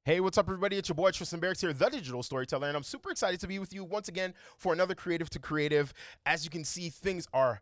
Hey, what's up, everybody? It's your boy Tristan Barracks here, the digital storyteller, and I'm super excited to be with you once again for another Creative to Creative. As you can see, things are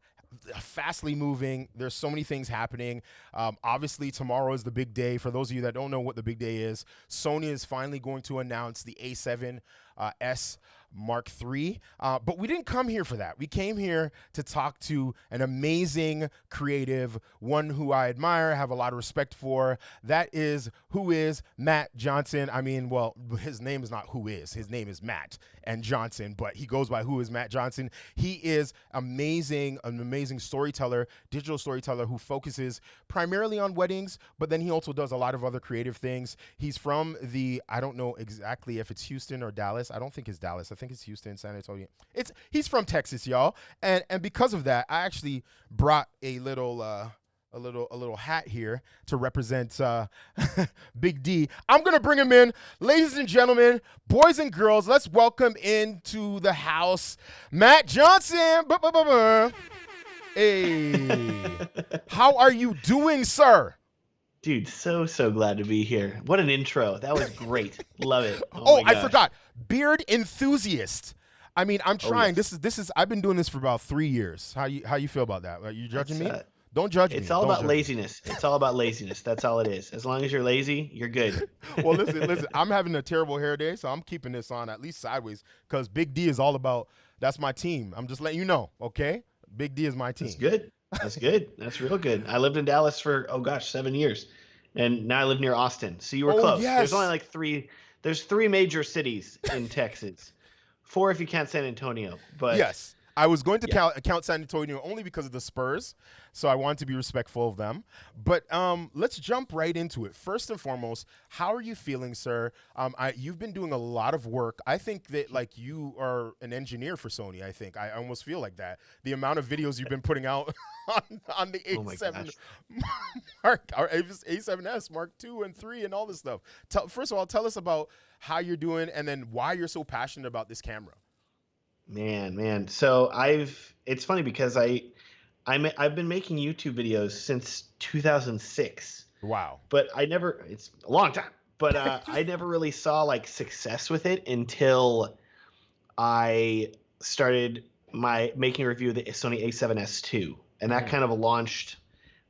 fastly moving. There's so many things happening. Obviously, tomorrow is the big day. For those of you that don't know what the big day is, Sony is finally going to announce the A7S Mark III. But we didn't come here for that. We came here to talk to an amazing creative, one who I admire, have a lot of respect for. That is who is Matt Johnson. I mean, well, his name is not who is. His name is Matt and Johnson, but he goes by who is Matt Johnson. He is amazing, an amazing storyteller, digital storyteller who focuses primarily on weddings, but then he also does a lot of other creative things. He's from I don't know exactly if it's Houston or Dallas. I don't think it's Dallas. I think it's Houston, San Antonio. He's from Texas, y'all. And because of that, I actually brought a little hat here to represent Big D. I'm gonna bring him in, ladies and gentlemen, boys and girls. Let's welcome into the house, Matt Johnson. Hey, how are you doing, sir? Dude, so glad to be here. What an intro. That was great. Love it. Oh, I forgot. Beard enthusiast. I mean, I'm trying. Yes. This is I've been doing this for about 3 years. How you feel about that? Are you judging me? Don't judge me. It's all about laziness. It's all about laziness. That's all it is. As long as you're lazy, you're good. Well, listen. I'm having a terrible hair day, so I'm keeping this on at least sideways because Big D is all about. That's my team. I'm just letting you know, okay? Big D is my team. That's good. That's good. That's real good. I lived in Dallas for 7 years, and now I live near Austin. So you were close. Yes. There's only like three. There's 3 major cities in Texas. 4 if you count San Antonio. But yes. I was going to count San Antonio only because of the Spurs, so I wanted to be respectful of them. But let's jump right into it. First and foremost, how are you feeling, sir? You've been doing a lot of work. I think that like you are an engineer for Sony. I almost feel like that. The amount of videos you've been putting out on the A7 Mark, or A7S Mark II and III and all this stuff. First of all, tell us about how you're doing and then why you're so passionate about this camera. Man. So it's funny because I've been making YouTube videos since 2006. Wow. But it's a long time, but I never really saw like success with it until I started making a review of the Sony A7S II. And that kind of launched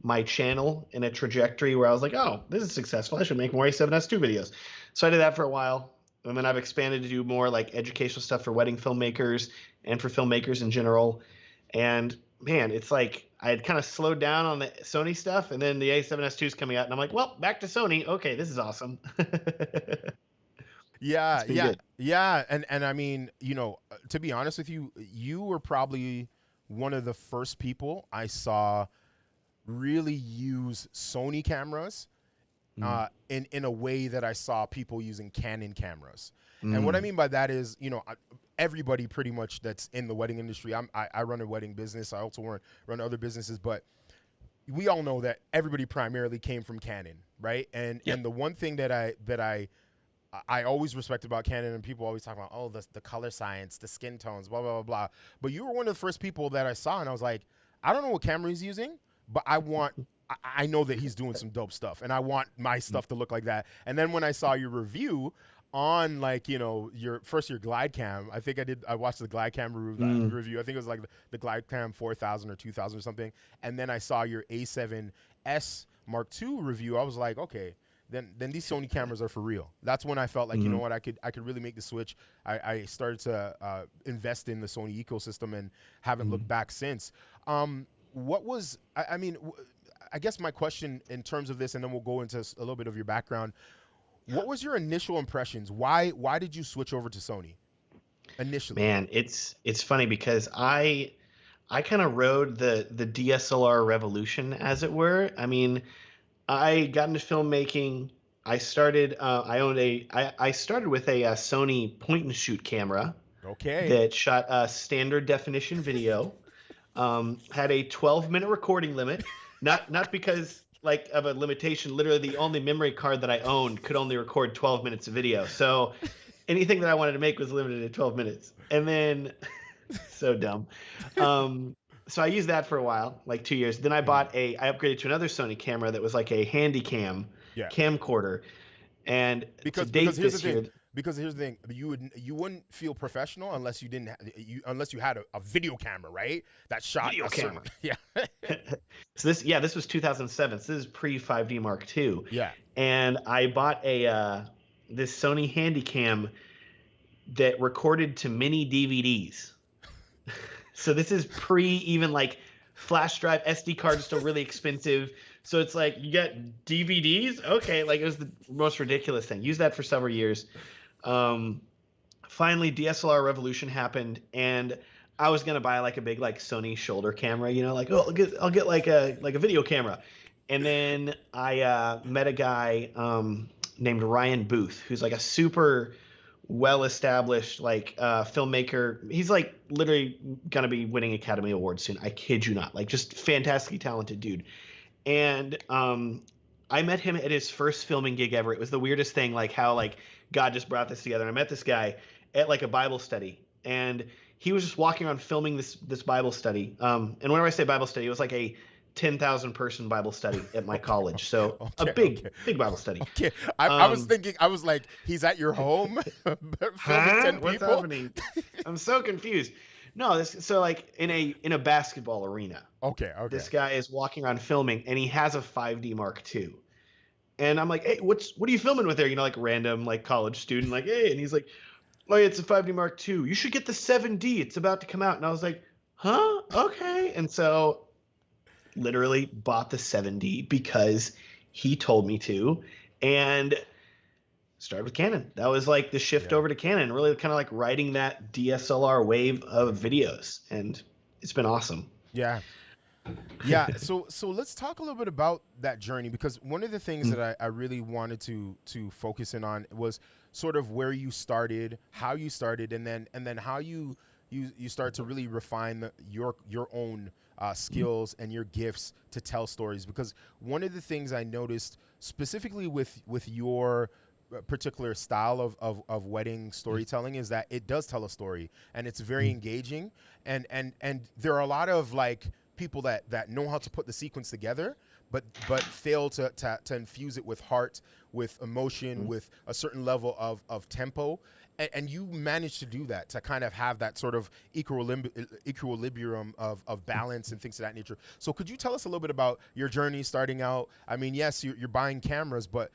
my channel in a trajectory where I was like, oh, this is successful. I should make more A7S II videos. So I did that for a while. And then I've expanded to do more like educational stuff for wedding filmmakers and for filmmakers in general. And man, it's like I had kind of slowed down on the Sony stuff, and then the A7S II is coming out, and I'm like, well, back to Sony. Okay, this is awesome. Yeah. And I mean, to be honest with you, you were probably one of the first people I saw really use Sony cameras in a way that I saw people using Canon cameras. And what I mean by that is, everybody pretty much that's in the wedding industry. I run a wedding business. I also run other businesses, but we all know that everybody primarily came from Canon, right? And the one thing that I always respect about Canon, and people always talk about, the color science, the skin tones, blah, blah, blah, blah. But you were one of the first people that I saw, and I was like, I don't know what camera he's using, but I know that he's doing some dope stuff, and I want my stuff to look like that. And then when I saw your review on your glide cam, I watched the glide cam review. I think it was like the glide cam 4000 or 2000 or something. And then I saw your A7S Mark II review. I was like, okay, then these Sony cameras are for real. That's when I felt like, you know what, I could really make the switch. I started to invest in the Sony ecosystem and haven't looked back since. I guess my question in terms of this, and then we'll go into a little bit of your background. What was your initial impressions? Why did you switch over to Sony initially? Man, it's funny because I kind of rode the DSLR revolution, as it were. I mean, I got into filmmaking. I started I started with a Sony point and shoot camera. Okay. That shot standard definition video. Had a 12-minute recording limit. Not because like of a limitation. Literally, the only memory card that I owned could only record 12 minutes of video. So anything that I wanted to make was limited to 12 minutes. And then, so dumb. So I used that for a while, like 2 years. Then I upgraded to another Sony camera that was like a handy camcorder. And to Because date here's the this thing. year, Because here's the thing. You wouldn't feel professional unless you didn't unless you had a video camera, right? That shot video a certain camera. yeah. So this was 2007. So this is pre 5D Mark II, Yeah. and I bought a this Sony Handycam that recorded to mini DVDs. So this is pre even like flash drive. SD card is still really expensive. So it's like you get DVDs. Okay, like it was the most ridiculous thing. Used that for several years. Um, Finally, DSLR revolution happened, and I was gonna buy like a big like Sony shoulder camera. You know, like oh I'll get like a video camera. And then I met a guy named Ryan Booth, who's like a super well-established like filmmaker. He's like literally gonna be winning Academy Awards soon. I kid you not. Like just fantastically talented dude. And I met him at his first filming gig ever. It was the weirdest thing, like how like God just brought this together. And I met this guy at like a Bible study, and he was just walking around filming this Bible study. And whenever I say Bible study, it was like a 10,000 person Bible study at my college. So a big Bible study. Okay. I was thinking. I was like, he's at your home filming 10 What's people. happening? I'm so confused. No, so like in a basketball arena. Okay. This guy is walking around filming, and he has a 5D Mark II. And I'm like, hey, what are you filming with there? You know, like random like college student, like, hey, and he's like, oh, yeah, it's a 5D Mark II. You should get the 7D. It's about to come out. And I was like, huh? Okay. And so literally bought the 7D because he told me to, and started with Canon. That was like the shift over to Canon, really kind of like riding that DSLR wave of videos. And it's been awesome. Yeah. Yeah, so let's talk a little bit about that journey, because one of the things that I really wanted to focus in on was sort of where you started, how you started, and then how you start to really refine your own skills and your gifts to tell stories. Because one of the things I noticed specifically with your particular style of wedding storytelling is that it does tell a story, and it's very engaging, and there are a lot of like people that know how to put the sequence together, but fail to infuse it with heart, with emotion, with a certain level of tempo. And you managed to do that, to kind of have that sort of equilibrium of balance and things of that nature. So could you tell us a little bit about your journey starting out? I mean, yes, you're buying cameras, but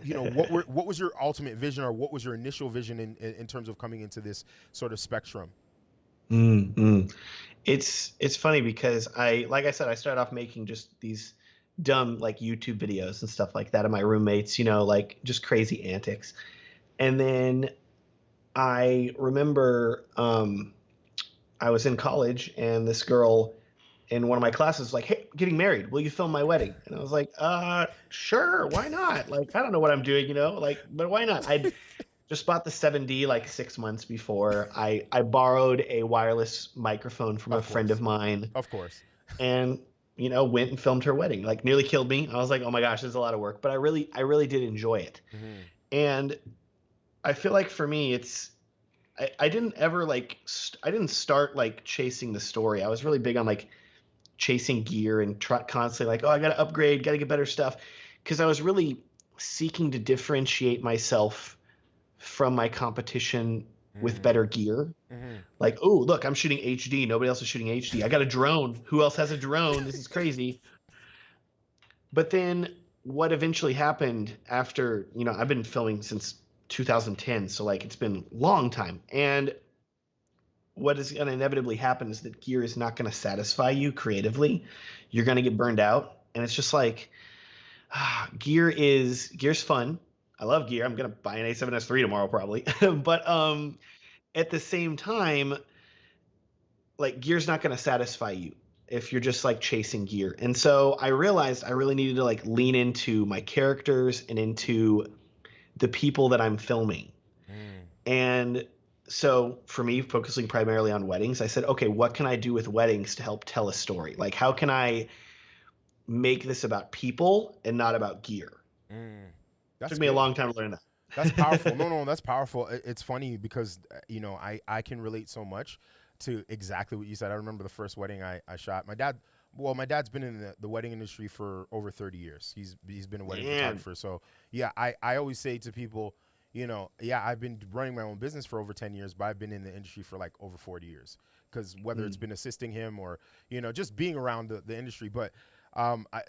you know, what was your ultimate vision, or what was your initial vision in terms of coming into this sort of spectrum? It's funny because like I said, I started off making just these dumb like YouTube videos and stuff like that of my roommates, you know, like just crazy antics. And then I remember I was in college, and this girl in one of my classes was like, hey, getting married, will you film my wedding? And I was like, sure, why not? Like, I don't know what I'm doing, you know, like, but why not? I just bought the 7D like 6 months before. I borrowed a wireless microphone from a friend of mine. Of course. And, you know, went and filmed her wedding. Like nearly killed me. I was like, oh my gosh, this is a lot of work. But I really did enjoy it. And I feel like for me, I didn't ever like, I didn't start like chasing the story. I was really big on like chasing gear and constantly like, oh, I got to upgrade, got to get better stuff. Because I was really seeking to differentiate myself from my competition with better gear. Like, oh, look, I'm shooting HD. Nobody else is shooting HD. I got a drone. Who else has a drone? This is crazy. But then what eventually happened after, you know, I've been filming since 2010. So like, it's been a long time. And what is going to inevitably happen is that gear is not going to satisfy you creatively. You're going to get burned out. And it's just like, gear's fun. I love gear. I'm going to buy an A7S III tomorrow probably. But at the same time, like gear's not going to satisfy you if you're just like chasing gear. And so I realized I really needed to like lean into my characters and into the people that I'm filming. And so for me, focusing primarily on weddings, I said, okay, what can I do with weddings to help tell a story? Like, how can I make this about people and not about gear? Took me a long time to learn that. That's powerful. No, that's powerful. It's funny because, you know, I can relate so much to exactly what you said. I remember the first wedding I shot. My dad Well, my dad's been in the wedding industry for over 30 years. He's been a wedding Man. photographer. So yeah, I always say to people, yeah, I've been running my own business for over 10 years, but I've been in the industry for like over 40 years. Because whether it's Mm. been assisting him or just being around the industry, but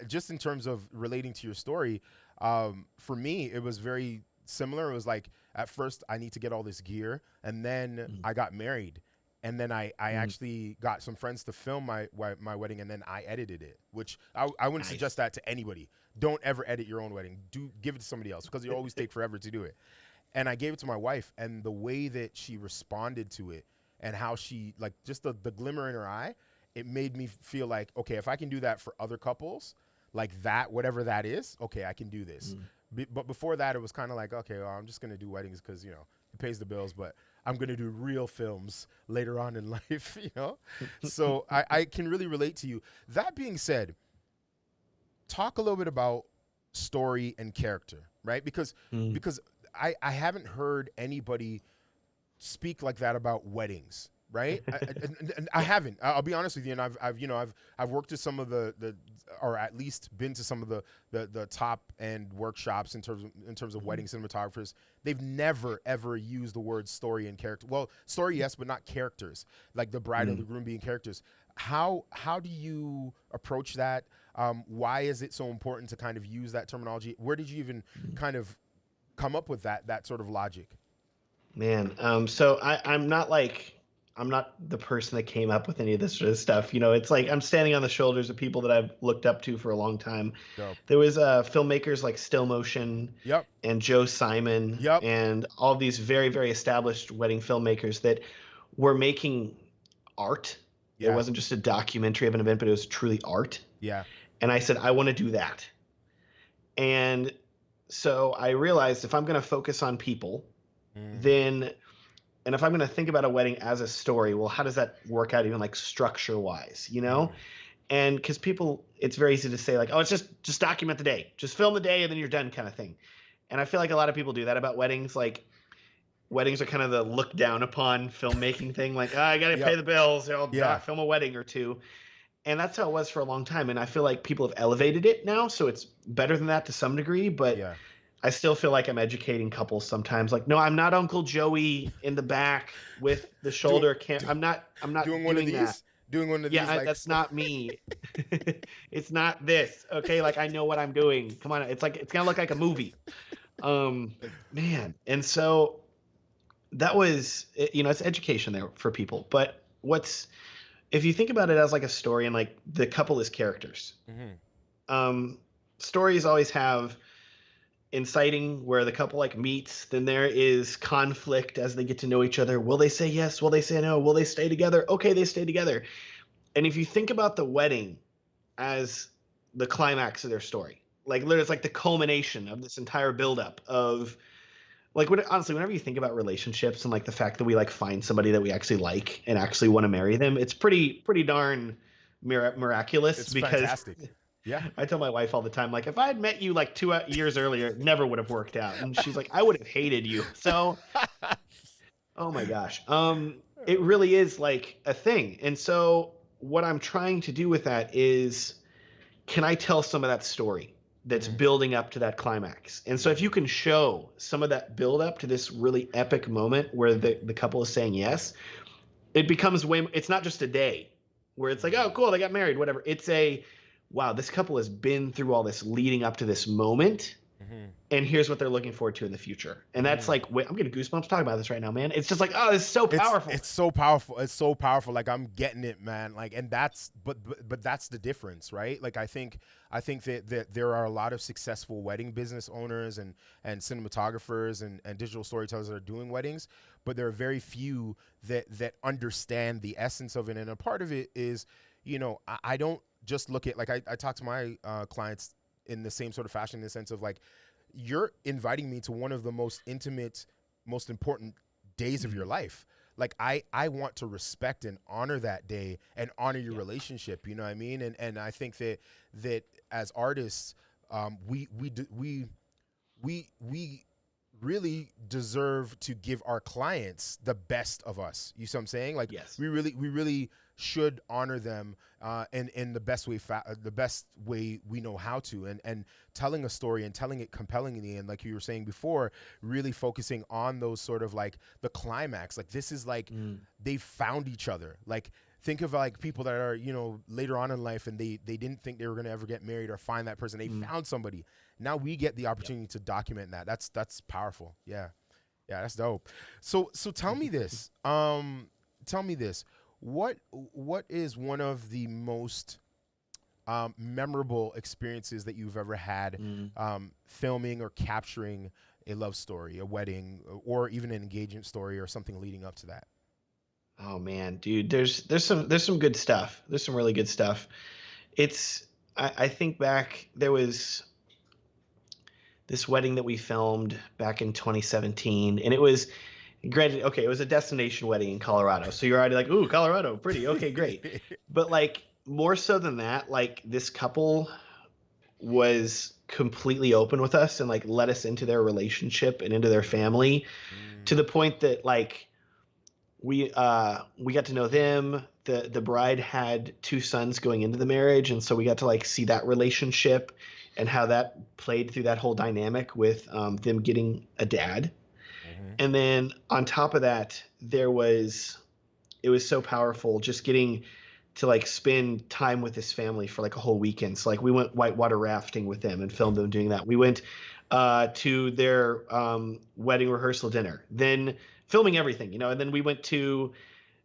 just in terms of relating to your story, for me it was very similar. It was like at first I need to get all this gear, and then Mm. I got married, and then I Mm. actually got some friends to film my wedding, and then I edited it, which I wouldn't Nice. suggest that to anybody. Don't ever edit your own wedding. Do give it to somebody else because you always take forever to do it. And I gave it to my wife, and the way that she responded to it and how she, like, just the glimmer in her eye, it made me feel like, okay, if I can do that for other couples, like that, whatever that is, okay, I can do this. Mm. But before that, it was kind of like, okay, well, I'm just gonna do weddings because it pays the bills, but I'm gonna do real films later on in life. So I can really relate to you. That being said, talk a little bit about story and character, right? Mm. Because I haven't heard anybody speak like that about weddings, right? And I Yeah. haven't. I'll be honest with you. And I've worked with some of the or at least been to some of the top end workshops in terms of Mhm. wedding cinematographers. They've never ever used the word story and character. Well, story yes, but not characters. Like the bride and the Mm. groom being characters. How do you approach that? Why is it so important to kind of use that terminology? Where did you even Mm. kind of come up with that sort of logic? Man, so I'm not the person that came up with any of this sort of stuff. It's like I'm standing on the shoulders of people that I've looked up to for a long time. Dope. There was filmmakers like Still Motion Yep. and Joe Simon Yep. and all these very, very established wedding filmmakers that were making art. It Yeah. wasn't just a documentary of an event, but it was truly art. Yeah. And I said, I want to do that. And so I realized if I'm going to focus on people, Mm. then and if I'm going to think about a wedding as a story, well, how does that work out even like structure wise? Mm. And because people, it's very easy to say like, oh, it's just document the day, just film the day, and then you're done kind of thing. And I feel like a lot of people do that about weddings. Like weddings are kind of the look down upon filmmaking thing. Like, oh, I got to pay Yep. the bills. I'll Yeah. film a wedding or two. And that's how it was for a long time. And I feel like people have elevated it now, so it's better than that to some degree. But Yeah. I still feel like I'm educating couples sometimes. Like, no, I'm not Uncle Joey in the back with the Do, shoulder cam. do I'm not doing one of doing that. these. Doing one of these Yeah, like that's not me. It's not this. Okay, like I know what I'm doing. Come on, it's like it's gonna look like a movie. Um, Man, and so that was it's education there for people. But what's if you think about it as like a story and like the couple is characters. Mhm. Um, Stories always have inciting where the couple like meets, then there is conflict as they get to know each other. Will they say yes? Will they say no? Will they stay together? Okay, they stay together. And if you think about the wedding as the climax of their story, like literally it's like the culmination of this entire buildup of like honestly, whenever you think about relationships and like the fact that we like find somebody that we actually like and actually want to marry them, it's pretty darn miraculous It's because fantastic. Yeah. I tell my wife all the time, like, if I had met you like 2 years earlier, it never would have worked out. And she's like, I would have hated you. So, oh my gosh. It really is like a thing. And so, what I'm trying to do with that is, can I tell some of that story that's Mhm. building up to that climax? And so, if you can show some of that build up to this really epic moment where the couple is saying yes, it becomes it's not just a day where it's like, oh, cool, they got married, whatever. It's a, wow, this couple has been through all this leading up to this moment, Mhm. and here's what they're looking forward to in the future. And that's Mhm. like, wait, I'm getting goosebumps talking about this right now, man. It's just like, oh, this is so It's powerful. it's so powerful. It's so powerful. Like I'm getting it, man. Like, and that's but that's the difference, right? Like I think that there are a lot of successful wedding business owners and cinematographers and digital storytellers that are doing weddings, but there are very few that understand the essence of it. And a part of it is, I don't just look at, like, I talk to my clients in the same sort of fashion, in the sense of like, you're inviting me to one of the most intimate, most important days of your Mhm. life. Like I want to respect and honor that day and honor your Yeah. relationship. You know what I mean? And I think that as artists, we really deserve to give our clients the best of us. You see what I'm saying? Like Yes. we really should honor them in the best way, the best way we know how to, and telling a story and telling it compellingly, and like you were saying before, really focusing on those sort of like the climax. Like this is like they found each other. Like think of like people that are, you know, later on in life and they didn't think they were going to ever get married or find that person. They found somebody. Now we get the opportunity to document that. That's powerful. Yeah. Yeah, that's dope. So tell me this. Tell me this. What is one of the most memorable experiences that you've ever had filming or capturing a love story, a wedding, or even an engagement story or something leading up to that? Oh man, dude, there's some good stuff. There's some really good stuff. I think back, there was this wedding that we filmed back in 2017, and it was, granted, okay, it was a destination wedding in Colorado. So you're already like, ooh, Colorado, pretty. Okay, great. But like more so than that, like this couple was completely open with us and like let us into their relationship and into their family to the point that like we got to know them. The bride had 2 sons going into the marriage, and so we got to like see that relationship and how that played through that whole dynamic with them getting a dad. And then on top of that, it was so powerful just getting to like spend time with his family for like a whole weekend. So like we went whitewater rafting with them and filmed them doing that. We went to their wedding rehearsal dinner, then filming everything, you know, and then we went to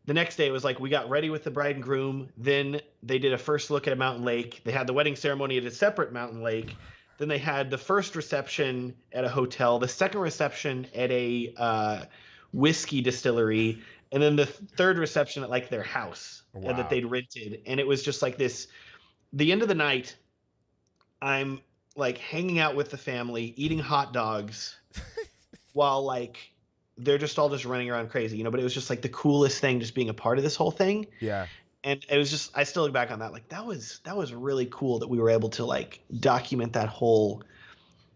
the next day. It was like we got ready with the bride and groom. Then they did a first look at a mountain lake. They had the wedding ceremony at a separate mountain lake. Then they had the first reception at a hotel, the second reception at a whiskey distillery, and then the third reception at like their house that they'd rented. And it was just like this. The end of the night, I'm like hanging out with the family, eating hot dogs, while like they're just all just running around crazy, you know. But it was just like the coolest thing, just being a part of this whole thing. Yeah. And it was just, I still look back on that like that was really cool that we were able to like document that whole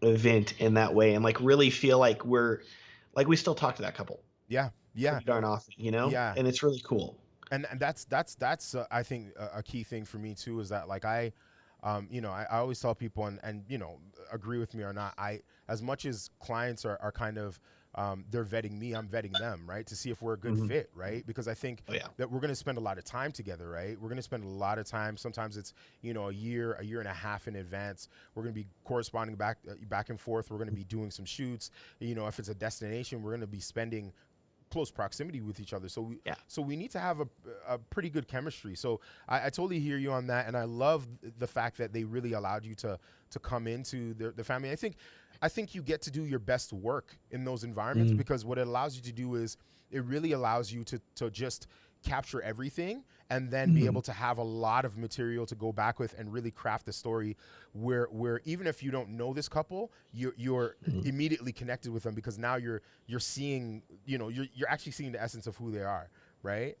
event in that way and like really feel like we still talk to that couple. Yeah. Pretty darn often, you know. Yeah. And it's really cool. And that's I think a key thing for me too, is that like you know, I always tell people, and you know, agree with me or not, as much as clients are kind of they're vetting me, I'm vetting them, right? To see if we're a good fit, right? Because I think that we're going to spend a lot of time together, right? We're going to spend a lot of time. Sometimes it's, you know, a year and a half in advance. We're going to be corresponding back and forth. We're going to be doing some shoots. You know, if it's a destination, we're going to be spending close proximity with each other. So we need to have a pretty good chemistry. So I totally hear you on that. And I love the fact that they really allowed you to come into the family. I think you get to do your best work in those environments, because what it allows you to do is it really allows you to just capture everything and then be able to have a lot of material to go back with and really craft the story where even if you don't know this couple, you're immediately connected with them, because now you're seeing, you know, you're actually seeing the essence of who they are, right?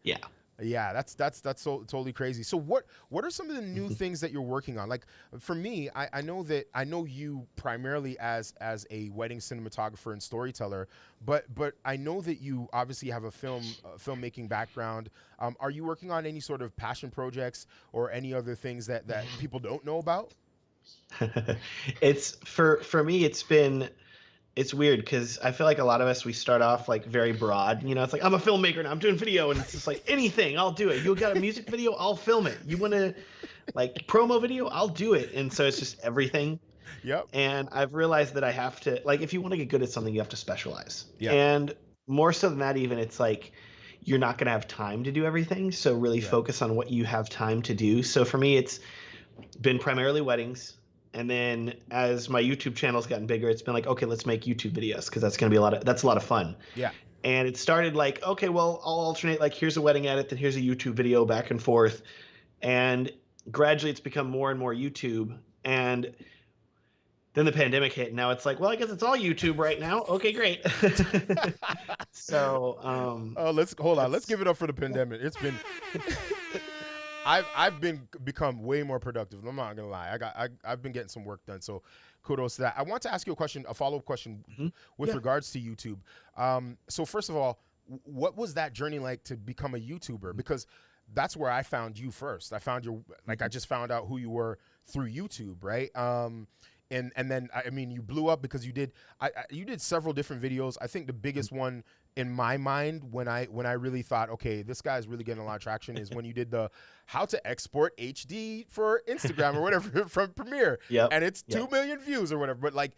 Yeah, that's so totally crazy. So what are some of the new things that you're working on? Like for me, I know you primarily as a wedding cinematographer and storyteller, but I know that you obviously have a filmmaking background. Are you working on any sort of passion projects or any other things that people don't know about? It's for me, it's weird because I feel like a lot of us, we start off like very broad, you know. It's like, I'm a filmmaker now, I'm doing video, and it's just like anything, I'll do it. You got a music video, I'll film it. You want to like promo video, I'll do it. And so it's just everything. Yep. And I've realized that I have to, like, if you want to get good at something, you have to specialize. Yeah. And more so than that, even, it's like you're not going to have time to do everything. So really focus on what you have time to do. So for me, it's been primarily weddings. And then as my YouTube channel's gotten bigger, it's been like, okay, let's make YouTube videos, because that's going to be that's a lot of fun. Yeah. And it started like, okay, well, I'll alternate, like, here's a wedding edit, then here's a YouTube video, back and forth. And gradually it's become more and more YouTube. And then the pandemic hit, and now it's like, well, I guess it's all YouTube right now. Okay, great. So let's give it up for the pandemic. It's been I've become way more productive. I'm not gonna lie. I've been getting some work done. So kudos to that. I want to ask you a question, a follow-up question Hmm. with Yeah. regards to YouTube. So first of all, what was that journey like to become a YouTuber? Because that's where I found you first. I found your, like, I just found out who you were through YouTube, right? And then I mean, you blew up because you did several different videos. I think the biggest one in my mind when I really thought, okay, this guy's really getting a lot of traction is when you did the how to export HD for Instagram or whatever from Premiere, Yep. and it's 2 Yep. million views or whatever. But like,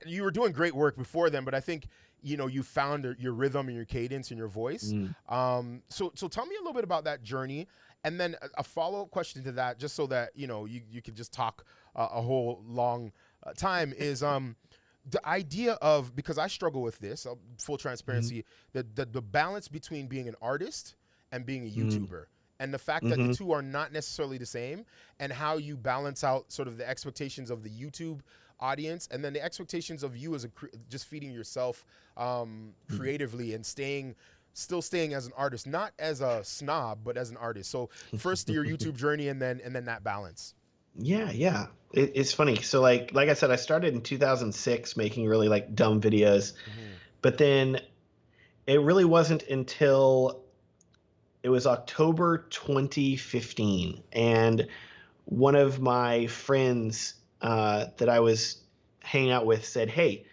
you were doing great work before then. But I think you found your rhythm and your cadence and your voice. Mm. So tell me a little bit about that journey, and then a follow up question to that, just so that you could just talk a whole long time is the idea of, because I struggle with this, full transparency, the balance between being an artist and being a YouTuber, and the fact that the two are not necessarily the same, and how you balance out sort of the expectations of the YouTube audience and then the expectations of you as just feeding yourself creatively and still staying as an artist, not as a snob, but as an artist. So first your YouTube journey and then that balance. Yeah, yeah. It's funny. So like I said, I started in 2006 making really like dumb videos, but then it really wasn't until it was October 2015, and one of my friends that I was hanging out with said, "Hey,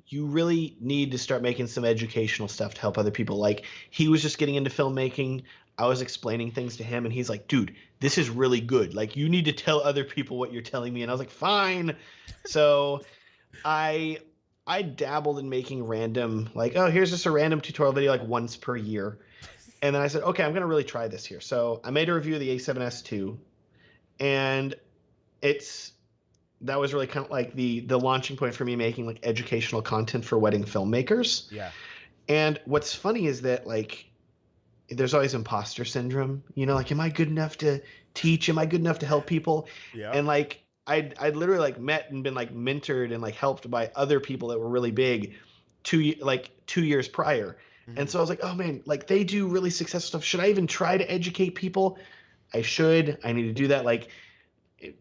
you really need to start making some educational stuff to help other people." Like, he was just getting into filmmaking. I was explaining things to him, and he's like, "Dude, this is really good. Like, you need to tell other people what you're telling me." And I was like, "Fine." So I dabbled in making random, like, oh, here's just a random tutorial video like once per year. And then I said, okay, I'm going to really try this here. So I made a review of the A7S II, and that was really kind of like the launching point for me making like educational content for wedding filmmakers. Yeah. And what's funny is that like there's always imposter syndrome, like, am I good enough to teach? Am I good enough to help people? Yeah. And like I'd literally like met and been like mentored and like helped by other people that were really big 2 years prior. And so I was like, oh man, like they do really successful stuff. Should I even try to educate people? I should. I need to do that. Like,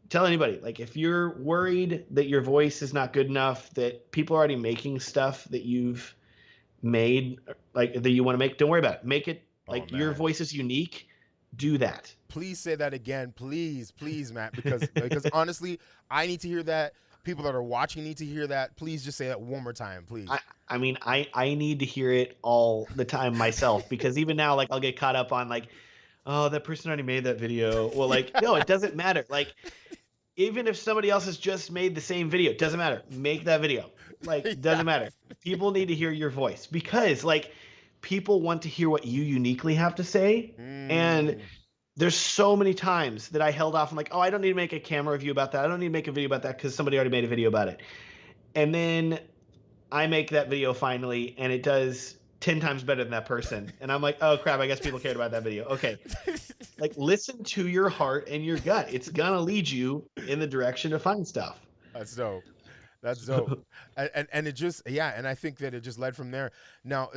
tell anybody, like, if you're worried that your voice is not good enough, that people are already making stuff that you've made, like that you want to make, don't worry about it. Make it like your voice is unique. Do that. Please say that again, please, Matt, because honestly, I need to hear that. People that are watching need to hear that. Please just say that one more time, please. I mean, I need to hear it all the time myself, because even now, like, I'll get caught up on like, oh, that person already made that video. Well, like, no, it doesn't matter. Like, even if somebody else has just made the same video, it doesn't matter. Make that video. Like, it doesn't matter. People need to hear your voice, because like people want to hear what you uniquely have to say. And there's so many times that I held off. I'm like, oh, I don't need to make a camera review about that. I don't need to make a video about that because somebody already made a video about it. And then I make that video finally, and it does 10 times better than that person. And I'm like, oh crap, I guess people cared about that video. Okay. Like, listen to your heart and your gut. It's gonna lead you in the direction to find stuff. That's dope. That's dope. And it just, yeah, and I think that it just led from there. Now,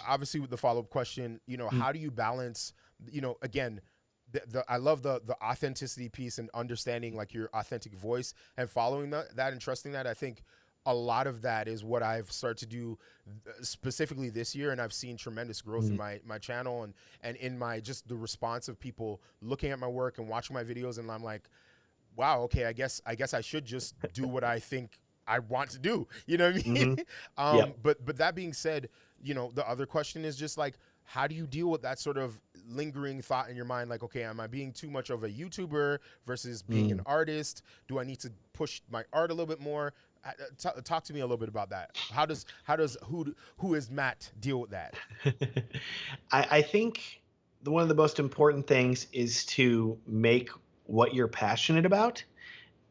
obviously with the follow-up question, how do you balance, again, I love the authenticity piece and understanding like your authentic voice and following that and trusting that. I think a lot of that is what I've started to do specifically this year, and I've seen tremendous growth in my channel and in my just the response of people looking at my work and watching my videos, and I'm like, wow, okay, I guess I should just do what I think I want to do. You know what I mean? Yep. But that being said, the other question is just like, how do you deal with that sort of lingering thought in your mind? Like, okay, am I being too much of a YouTuber versus being an artist? Do I need to push my art a little bit more? Talk to me a little bit about that. How does who is Matt deal with that? I think one of the most important things is to make what you're passionate about,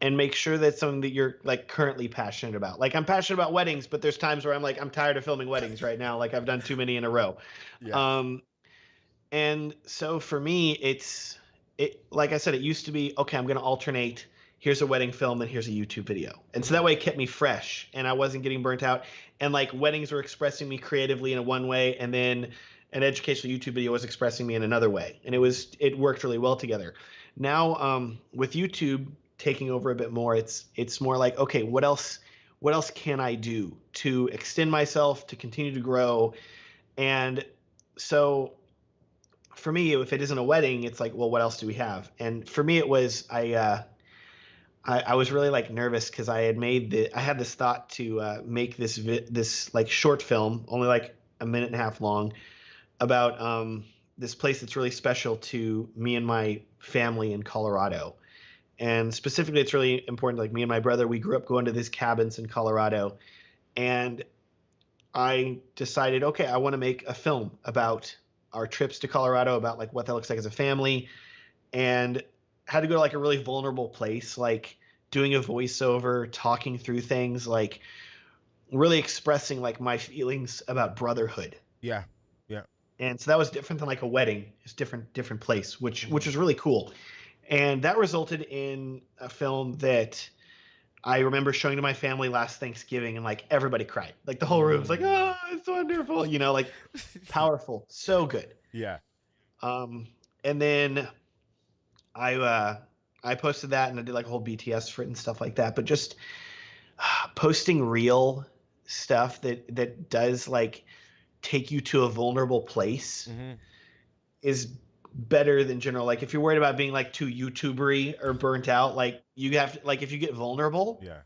and make sure that's something that you're like currently passionate about. Like, I'm passionate about weddings, but there's times where I'm like, I'm tired of filming weddings right now. Like, I've done too many in a row. Yeah. And so for me, like I said, it used to be, okay, I'm going to alternate. Here's a wedding film and here's a YouTube video. And so that way it kept me fresh and I wasn't getting burnt out. And like, weddings were expressing me creatively in one way, and then an educational YouTube video was expressing me in another way. And it worked really well together. Now, with YouTube taking over a bit more, it's more like, okay, what else what else can I do to extend myself, to continue to grow? And so for me, if it isn't a wedding, it's like, well, what else do we have? And for me, it was I was really like nervous because I had this thought to make this like short film, only like a minute and a half long, about this place that's really special to me and my family in Colorado. And specifically, it's really important. Like me and my brother, we grew up going to these cabins in Colorado, and I decided, okay, I want to make a film about our trips to Colorado, about like what that looks like as a family, and had to go to like a really vulnerable place, like doing a voiceover, talking through things, like really expressing like my feelings about brotherhood. Yeah. Yeah. And so that was different than like a wedding. It's different place, which was really cool. And that resulted in a film that I remember showing to my family last Thanksgiving, and like everybody cried. Like the whole room was like, "Oh, it's wonderful," like powerful, so good. Yeah. And then I posted that, and I did like a whole BTS for it and stuff like that. But just posting real stuff that does like take you to a vulnerable place is better than general. Like if you're worried about being like too YouTubery or burnt out, like you have to, like if you get vulnerable, Yeah.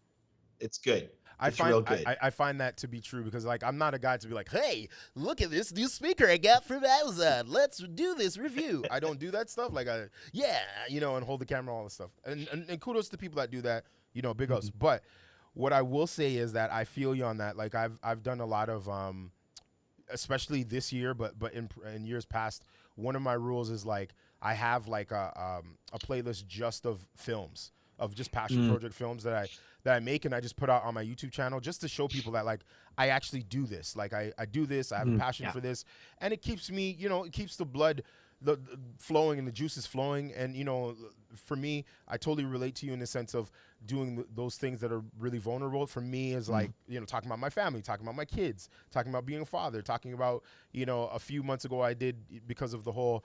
it's good. I real good. I find that to be true because like I'm not a guy to be like, hey, look at this new speaker I got from Amazon. Let's do this review. I don't do that stuff. Like and hold the camera, all this stuff. And kudos to people that do that. Big ups. But what I will say is that I feel you on that. Like I've done a lot of especially this year, but in years past, one of my rules is like I have like a playlist just of films, of just passion project films that I make, and I just put out on my YouTube channel just to show people that like I actually do this. Like I do this. I have a passion for this, and it keeps me, it keeps the blood the flowing and the juices flowing. And for me, I totally relate to you in the sense of doing those things that are really vulnerable. For me is like talking about my family, talking about my kids, talking about being a father, talking about a few months ago I did, because of the whole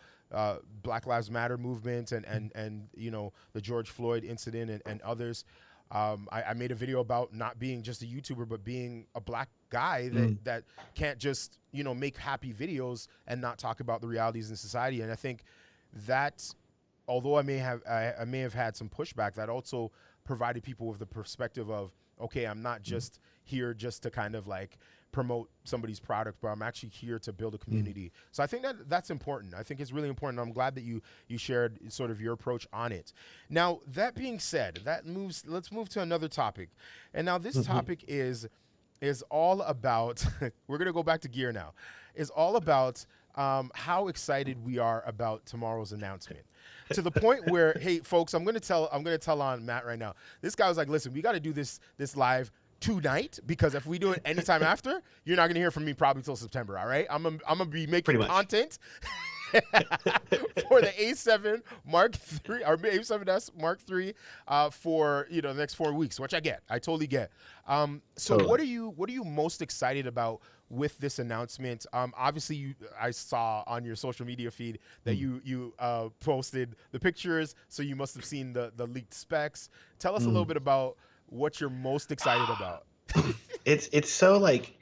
Black Lives Matter movement and the George Floyd incident and others. I made a video about not being just a YouTuber, but being a black guy that can't just, make happy videos and not talk about the realities in society. And I think that although I may have had some pushback, that also provided people with the perspective of, okay, I'm not just here just to kind of like promote somebody's product, but I'm actually here to build a community. So I think that's important. I think it's really important. I'm glad that you shared sort of your approach on it. Now, that being said, let's move to another topic. And now this topic is all about, we're going to go back to gear now, is all about how excited we are about tomorrow's announcement. To the point where, hey, folks, I'm going to tell on Matt right now. This guy was like, listen, we got to do this live tonight, because if we do it anytime after, you're not going to hear from me probably till September. All right, I'm gonna be making content for the A7 Mark III or A7S Mark III for the next 4 weeks, which I totally get. So totally. What are you most excited about with this announcement? Obviously, I saw on your social media feed that you posted the pictures, so you must have seen the leaked specs. Tell us a little bit about what you're most excited about. It's so like,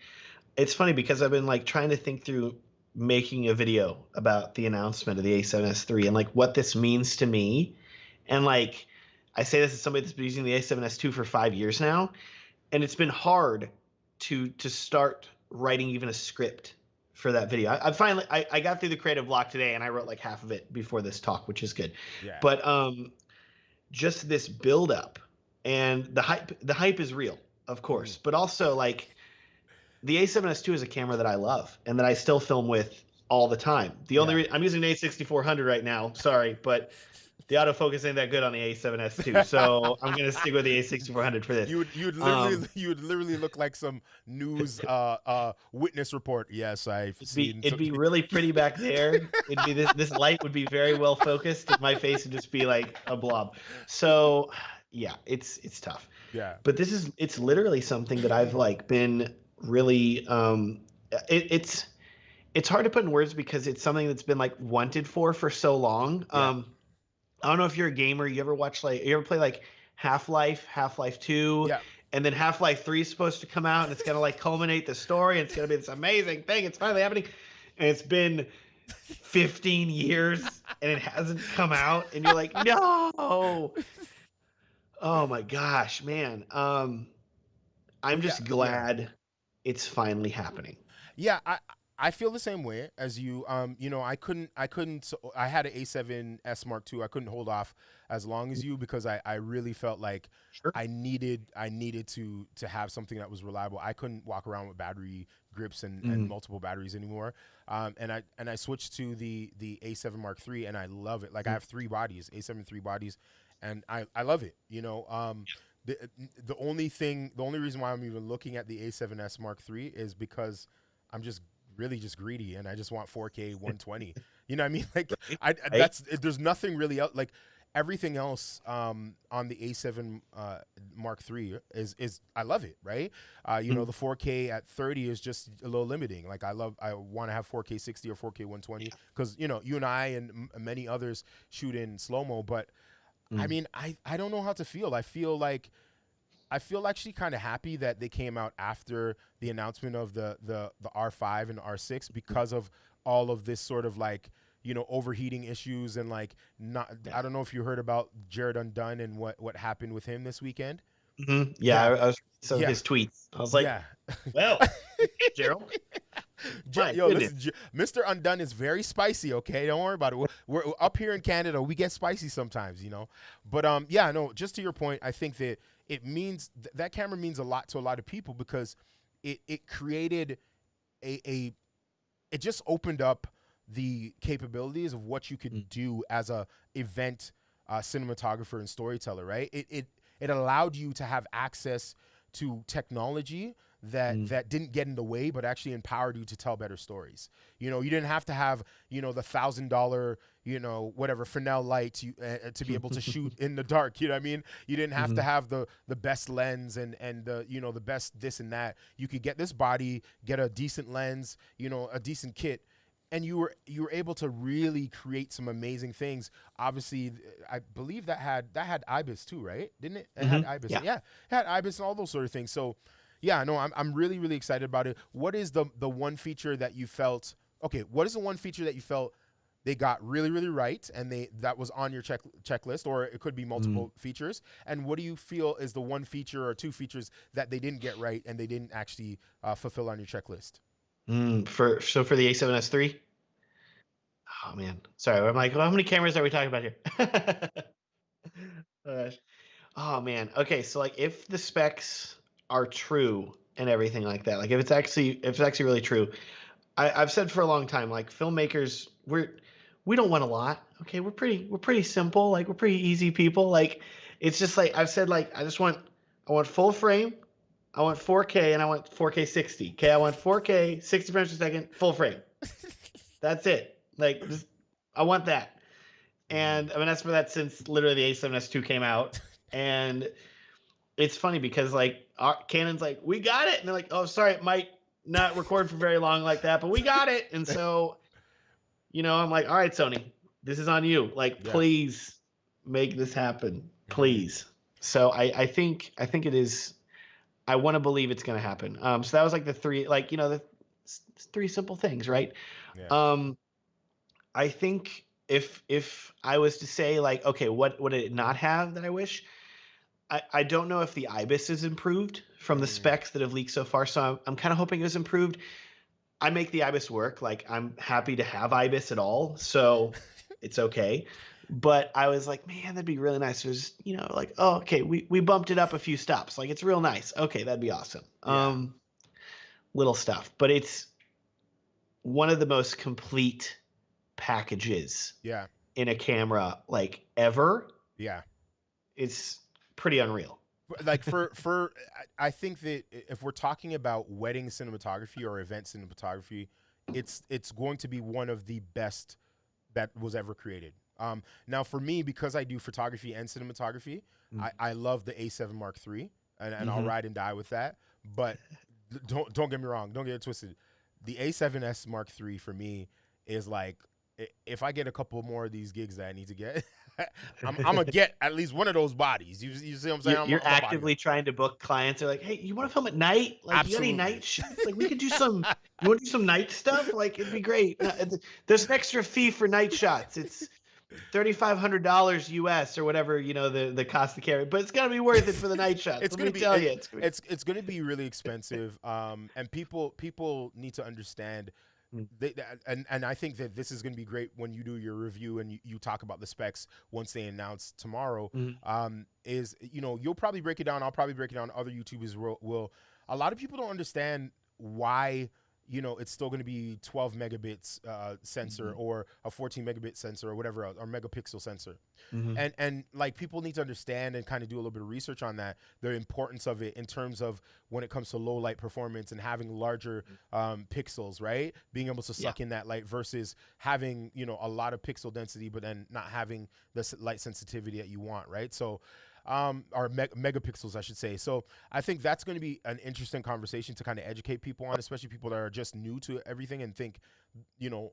it's funny because I've been like trying to think through making a video about the announcement of the A7S III and like what this means to me. And like, I say this as somebody that's been using the A7S II for 5 years now, and it's been hard to start writing even a script for that video. I got through the creative block today, and I wrote like half of it before this talk, which is good. Yeah. But just this build up. And the hype is real, of course, but also like the A7S II is a camera that I love and that I still film with all the time. The only I'm using an A6400 right now, sorry, but the autofocus ain't that good on the A7S II, so I'm gonna stick with the A6400 for this. You would literally look like some news witness report. Yes, it'd be really pretty back there. It'd be this light would be very well focused, and my face would just be like a blob. So. Yeah, it's tough. Yeah. But it's literally something that I've like been really it's hard to put in words because it's something that's been like wanted for so long. Yeah. I don't know if you're a gamer, you ever play like Half-Life 2? Yeah. and then Half-Life 3 is supposed to come out, and it's gonna like culminate the story, and it's gonna be this amazing thing. It's finally happening, and it's been 15 years and it hasn't come out, and you're like, no. Oh my gosh, man. I'm But yeah, just yeah. glad it's finally happening. Yeah, I feel the same way as you. You know, I had an A7S Mark II. I couldn't hold off as long as you because I really felt like Sure. I needed to have something that was reliable. I couldn't walk around with battery grips and Mm, multiple batteries anymore. And I switched to the A7 Mark III, and I love it. Like, I mm, have three bodies, A7 III bodies, and I love it. You know, the the only reason why I'm even looking at the A7S Mark III is because I'm just really just greedy, and I just want 4K 120. You know what I mean? Like, right. I Right. there's nothing really else, like everything else on the A7 Mark III is I love it, right? You know, Mm, the 4K at 30 is just a little limiting. Like, I want to have 4K 60 or 4K 120 because, you know, you and I and many others shoot in slow mo, but I mm, mean, I don't know how to feel. I feel actually kind of happy that they came out after the announcement of the R5 and R6 because of all of this sort of, like, you know, overheating issues and, like, not. yeah. I don't know if you heard about Jared Undone and what happened with him this weekend. Yeah, Yeah, I was some of yeah, his tweets. I was like, yeah. well, Gerald, my Yo, goodness. listen, Mr. Undone is very spicy. Okay, don't worry about it. We're up here in Canada. We get spicy sometimes, you know. But yeah, no. Just to your point, I think that it means that camera means a lot to a lot of people because it created a it just opened up the capabilities of what you could Mm, do as a event cinematographer and storyteller, right? It allowed you to have access to technology mm, that didn't get in the way, but actually empowered you to tell better stories. You know, you didn't have to have, you know, the $1,000, you know, whatever Fresnel light to be able to shoot in the dark. You know what I mean? You didn't have to mhm, have the best lens and the, you know, the best this and that. You could get this body, get a decent lens, you know, a decent kit, and you were able to really create some amazing things. Obviously, I believe that had ibis too, right? Didn't it? It had mhm, ibis. yeah. Yeah, it had ibis and all those sort of things. So yeah, no, I'm really really excited about it. What is the one feature that you felt? Okay, what is the one feature that you felt they got really really right, and that was on your checklist, or it could be Mm. multiple features? And what do you feel is the one feature or two features that they didn't get right and they didn't actually fulfill on your checklist? For the A7S III. Oh man, sorry. I'm like, well, how many cameras are we talking about here? Gosh. Oh man. Okay, so like if the specs are true and everything like that, like if it's actually really true, I've said for a long time, like filmmakers, we don't want a lot. Okay, we're pretty simple. Like we're pretty easy people. Like it's just like I've said, like I want full frame, I want 4K, and I want 4K 60. Okay, I want 4K 60 frames per second, full frame. That's it. Like just I want that. Mm. And I mean that's for that since literally the A7S II came out. And it's funny because like Canon's like, we got it, and they're like, oh, sorry, it might not record for very long like that, but we got it. And so, I'm like, all right, Sony, this is on you. Like, Yeah. please make this happen, Hmm. please. So I think it is. I want to believe it's going to happen. So that was like the three, like the three simple things, right? Yeah. Um, I think if I was to say like, okay, what did it not have that I wish? I don't know if the IBIS is improved from the Mm. specs that have leaked so far, so I'm kind of hoping it was improved. I make the IBIS work. Like I'm happy to have IBIS at all, so it's okay. But I was like, man, that'd be really nice. It was, like, oh, okay, we bumped it up a few stops. Like it's real nice. Okay, that'd be awesome. Yeah. Little stuff, but it's one of the most complete packages Yeah. in a camera like ever. Yeah. It's pretty unreal. Like, I think that if we're talking about wedding cinematography or event cinematography, it's going to be one of the best that was ever created. Now for me, because I do photography and cinematography, I love the A7 Mark III, and I'll Mm-hmm. ride and die with that. But don't get me wrong, don't get it twisted. The A7S Mark III for me is like if I get a couple more of these gigs that I need to get, I'm gonna get at least one of those bodies. You see what I'm saying? You're I'm a body guy. actively trying to book clients. They're like, hey, you want to film at night? Like, you got any Absolutely. night shoots? Like, we could do some. You want to do some night stuff? Like, it'd be great. There's an extra fee for night shots. It's $3,500 US or whatever, the cost to carry, but it's gonna be worth it for the night shots. It's Let gonna me be tell you, it's gonna it's gonna be really expensive. And people need to understand. be. And I think that this is going to be great when you do your review and you talk about the specs once they announce tomorrow. Is you'll probably break it down. I'll probably break it down. Other YouTubers will. A lot of people don't understand why it's still going to be 12 megabits sensor or a 14 megabit sensor or whatever else, or megapixel sensor. And like people need to understand and kind of do a little bit of research on that, the importance of it in terms of when it comes to low light performance and having larger pixels, right? Being able to suck in that light versus having, a lot of pixel density, but then not having the light sensitivity that you want, right? So or megapixels, I should say. So I think that's going to be an interesting conversation to kind of educate people on, especially people that are just new to everything and think,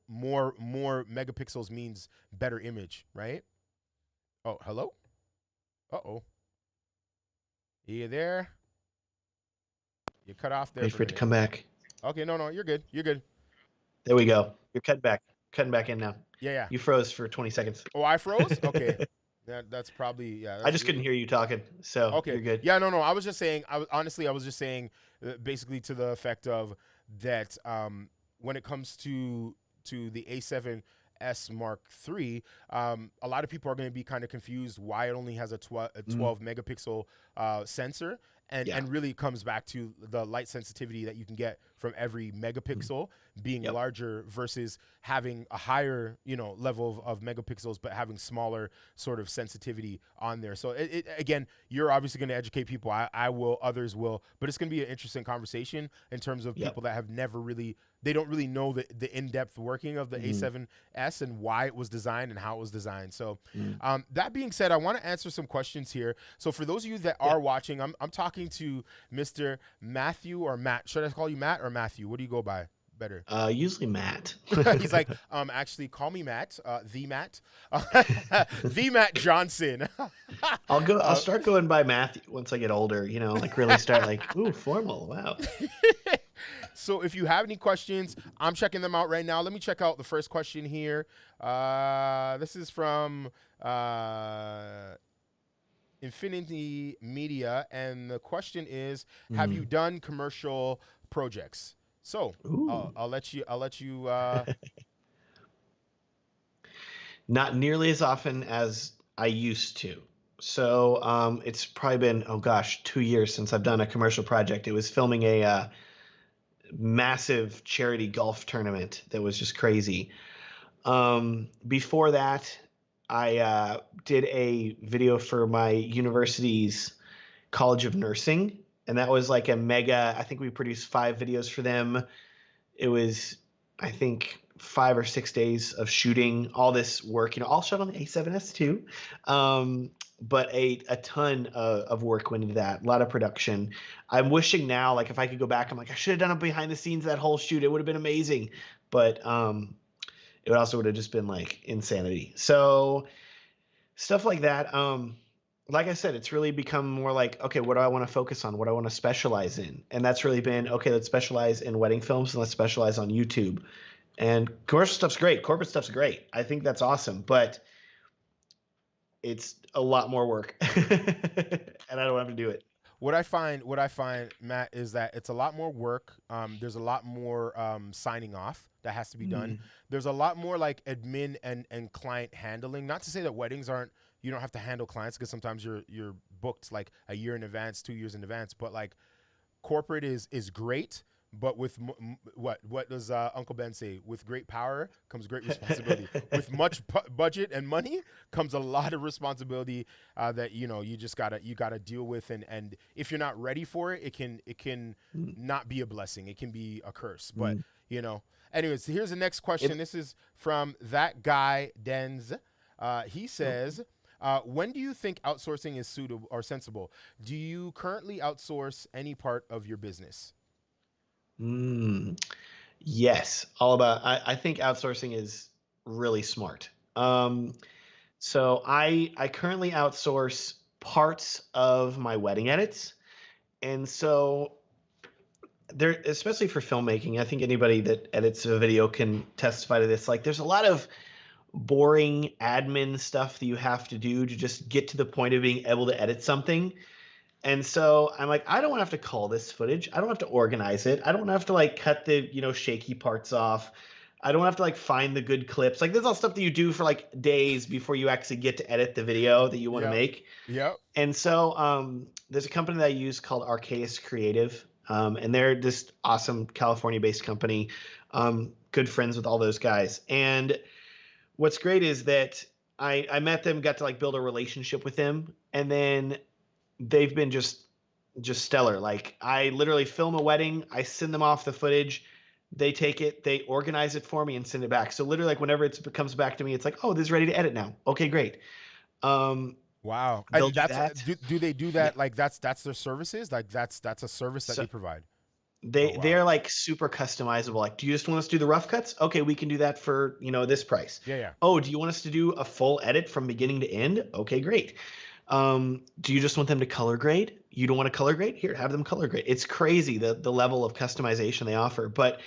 more megapixels means better image, right? Oh, hello? Uh-oh. You there? You cut off there Wait for for a it to minute. come back. Okay, no, you're good. You're good. There we go. You're cutting back in now. Yeah. You froze for 20 seconds. Oh, I froze? Okay. That's probably, I just couldn't hear you talking, so okay. you're good. Yeah, no. I was just saying, I was just saying basically to the effect of that when it comes to the A7S Mark III, a lot of people are going to be kind of confused why it only has a 12 megapixel sensor. And really comes back to the light sensitivity that you can get from every megapixel being larger versus having a higher, level of megapixels, but having smaller sort of sensitivity on there. So again, you're obviously going to educate people. I will, others will, but it's going to be an interesting conversation in terms of people that have never really, they don't really know the in-depth working of the A7S and why it was designed and how it was designed. So that being said, I want to answer some questions here. So for those of you that are watching, I'm talking to Mr. Matthew or Matt. Should I call you Matt or Matthew? What do you go by better? Usually Matt. He's like, actually call me Matt, the Matt, the Matt Johnson. I'll start going by Matthew once I get older, like really start like, ooh, formal. Wow. So if you have any questions, I'm checking them out right now. Let me check out the first question here. This is from Infinity Media, and the question is, have you done commercial projects? So I'll let you Not nearly as often as I used to. So it's probably been 2 years since I've done a commercial project. It was filming a massive charity golf tournament that was just crazy. Before that, I did a video for my university's College of Nursing, and that was like a mega. I think we produced 5 videos for them. It was, I think, 5 or 6 days of shooting, all this work, all shot on the A7S too. But a ton of work went into that, a lot of production. I'm wishing now, like if I could go back, I'm like, I should have done it behind the scenes, that whole shoot. It would have been amazing. But it also would have just been like insanity. So stuff like that. Like I said, it's really become more like, okay, what do I want to focus on? What do I want to specialize in? And that's really been, okay, let's specialize in wedding films and let's specialize on YouTube. And commercial stuff's great. Corporate stuff's great. I think that's awesome. But it's a lot more work. And I don't have to do it. What I find, Matt, is that it's a lot more work. There's a lot more signing off that has to be done. There's a lot more like admin and client handling. Not to say that weddings aren't, you don't have to handle clients, because sometimes you're booked like a year in advance, 2 years in advance. But like corporate is great. But with what does Uncle Ben say? With great power comes great responsibility. With much budget and money comes a lot of responsibility that you just gotta deal with. And if you're not ready for it, it can not be a blessing. It can be a curse. But anyways, here's the next question. This is from that guy Denz. He says, when do you think outsourcing is suitable or sensible? Do you currently outsource any part of your business? Yes, all about. I think outsourcing is really smart. So I currently outsource parts of my wedding edits, and so there, especially for filmmaking, I think anybody that edits a video can testify to this. Like, there's a lot of boring admin stuff that you have to do to just get to the point of being able to edit something. And so I'm like, I don't have to call this footage. I don't have to organize it. I don't have to like cut the, shaky parts off. I don't have to like find the good clips. Like, there's all stuff that you do for like days before you actually get to edit the video that you want to Yep. make. Yep. And so there's a company that I use called Archaeus Creative. And they're this awesome California-based company. Good friends with all those guys. And what's great is that I met them, got to like build a relationship with them, and then they've been just stellar. Like, I literally film a wedding, I send them off the footage, they take it, they organize it for me and send it back. So literally, like, whenever it comes back to me, it's like, oh, this is ready to edit now. Okay, great. Wow. They'll And do that's that. do they do Yeah. that, like that's their services? Like that's a service that So they provide. Oh they're wow. like super customizable. Like, do you just want us to do the rough cuts? Okay, we can do that for, this price. Yeah, yeah. Oh, do you want us to do a full edit from beginning to end? Okay, great. Do you just want them to color grade? You don't want to color grade? Here, have them color grade. It's crazy the level of customization they offer. But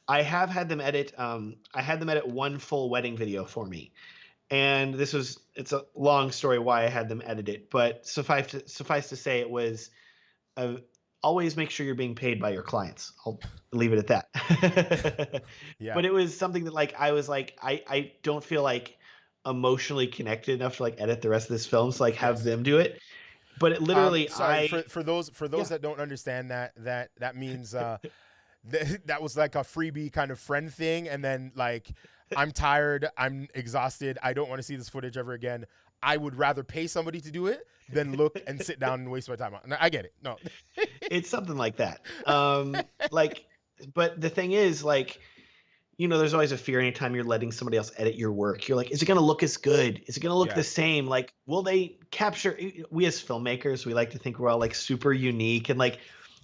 I have had them edit. I had them edit one full wedding video for me, and it's a long story why I had them edit it. But suffice to say, it was always make sure you're being paid by your clients. I'll leave it at that. Yeah. But it was something that like I was like I don't feel like emotionally connected enough to like edit the rest of this film, so like have Yes. them do it. But it literally Sorry for those yeah. that don't understand that means that was like a freebie kind of friend thing, and then like I'm tired, I'm exhausted, I don't want to see this footage ever again. I would rather pay somebody to do it than look and sit down and waste my time on. I get it. No. It's something like that. Like, but the thing is, like, there's always a fear anytime you're letting somebody else edit your work. You're like, is it going to look as good? Is it going to look Yeah. the same? Like, will they capture? We as filmmakers, we like to think we're all like super unique and like,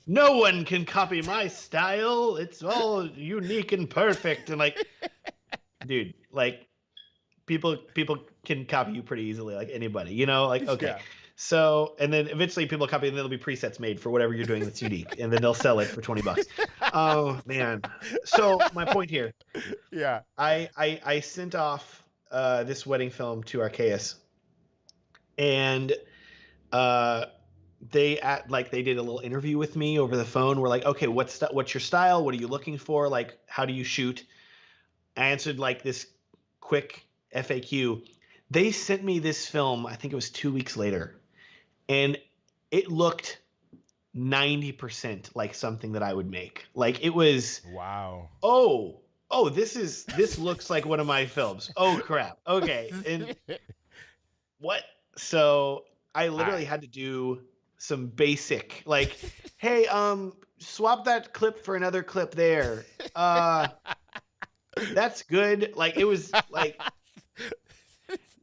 no one can copy my style. It's all unique and perfect. And like, dude, like, people can copy you pretty easily, like anybody, like, okay. Yeah. So, and then eventually people copy, and there'll be presets made for whatever you're doing that's unique, and then they'll sell it for $20. Oh man. So my point here, Yeah. I sent off this wedding film to Archaeus, and they did a little interview with me over the phone. We're like, okay, what's your style? What are you looking for? Like, how do you shoot? I answered like this quick FAQ. They sent me this film, I think it was 2 weeks later, and it looked 90% like something that I would make. Like, it was, Wow. oh, this looks like one of my films. Oh crap. Okay. And what? So I literally had to do some basic, like, hey, swap that clip for another clip there. That's good. Like, it was like,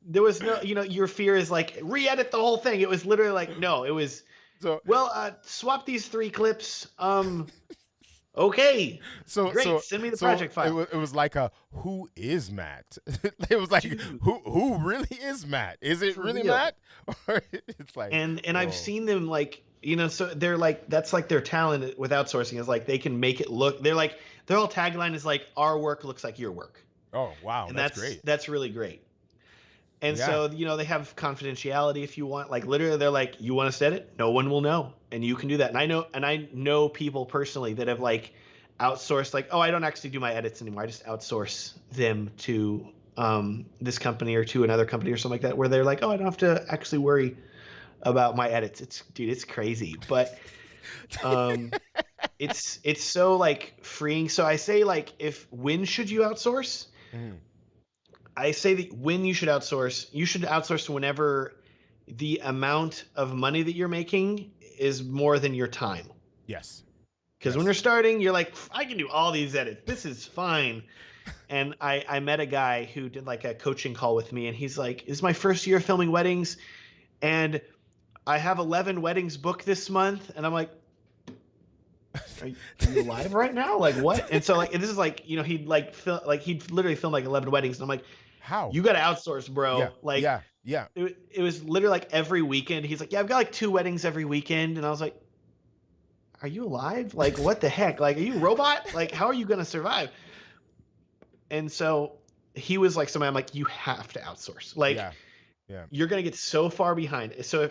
there was no, your fear is like, re-edit the whole thing. It was literally like, no, it was, So swap these 3 clips. Okay. so Great. so Send me the so project file. it was like a who is Matt? It was like Dude. who really is Matt? Is it For really real. Matt? Or it's like And whoa. I've seen them like, so they're like, that's like their talent with outsourcing is like, they can make it look, they're like, their whole tagline is like, our work looks like your work. Oh wow, And that's great. that's really great. And Yeah. so, they have confidentiality if you want. Like, literally, they're like, you want us to edit? No one will know. And you can do that. And I know people personally that have like outsourced, like, oh, I don't actually do my edits anymore. I just outsource them to this company or to another company or something like that, where they're like, oh, I don't have to actually worry about my edits. It's crazy. But it's so like freeing. So I say, like, when should you outsource? Mhm. I say that when you should outsource whenever the amount of money that you're making is more than your time. Yes. Because when you're starting, you're like, I can do all these edits. This is fine. And I met a guy who did like a coaching call with me, and he's like, this is my first year filming weddings, and I have 11 weddings booked this month. And I'm like, are you alive right now? Like what? And so like, this is like, you know, he'd like he'd literally film like 11 weddings. And I'm like, How? you got to outsource, Yeah, bro. Like yeah, yeah. it was literally like every weekend. He's like, yeah, I've got like 2 weddings every weekend. And I was like, are you alive? Like, what the heck? Like, are you a robot? Like, how are you going to survive? And so he was like, somebody, I'm like, you have to outsource. Like, Yeah, yeah. you're going to get so far behind. So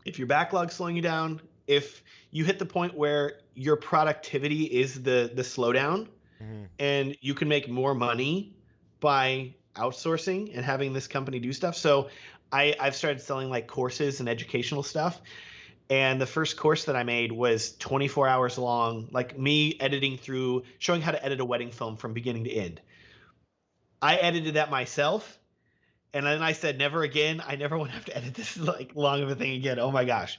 if your backlog's slowing you down, if you hit the point where your productivity is the slowdown, Hmm. and you can make more money by outsourcing and having this company do stuff. So I've started selling like courses and educational stuff. And the first course that I made was 24 hours long, like me editing through, showing how to edit a wedding film from beginning to end. I edited that myself. And then I said, never again. I never want to have to edit this like long of a thing again. Oh my gosh.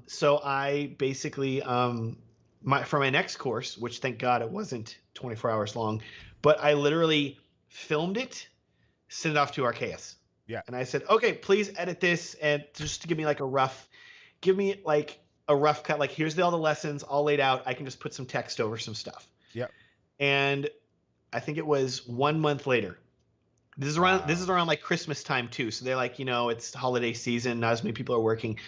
So I basically, for my next course, which thank God it wasn't 24 hours long, but I literally filmed it, sent it off to Arceus. Yeah. And I said, okay, please edit this and just to give me like give me like a rough cut. Like here's all the lessons all laid out. I can just put some text over some stuff. Yeah. And I think it was 1 month later. This is around like Christmas time too. So they're like, you know, it's holiday season, not as many people are working.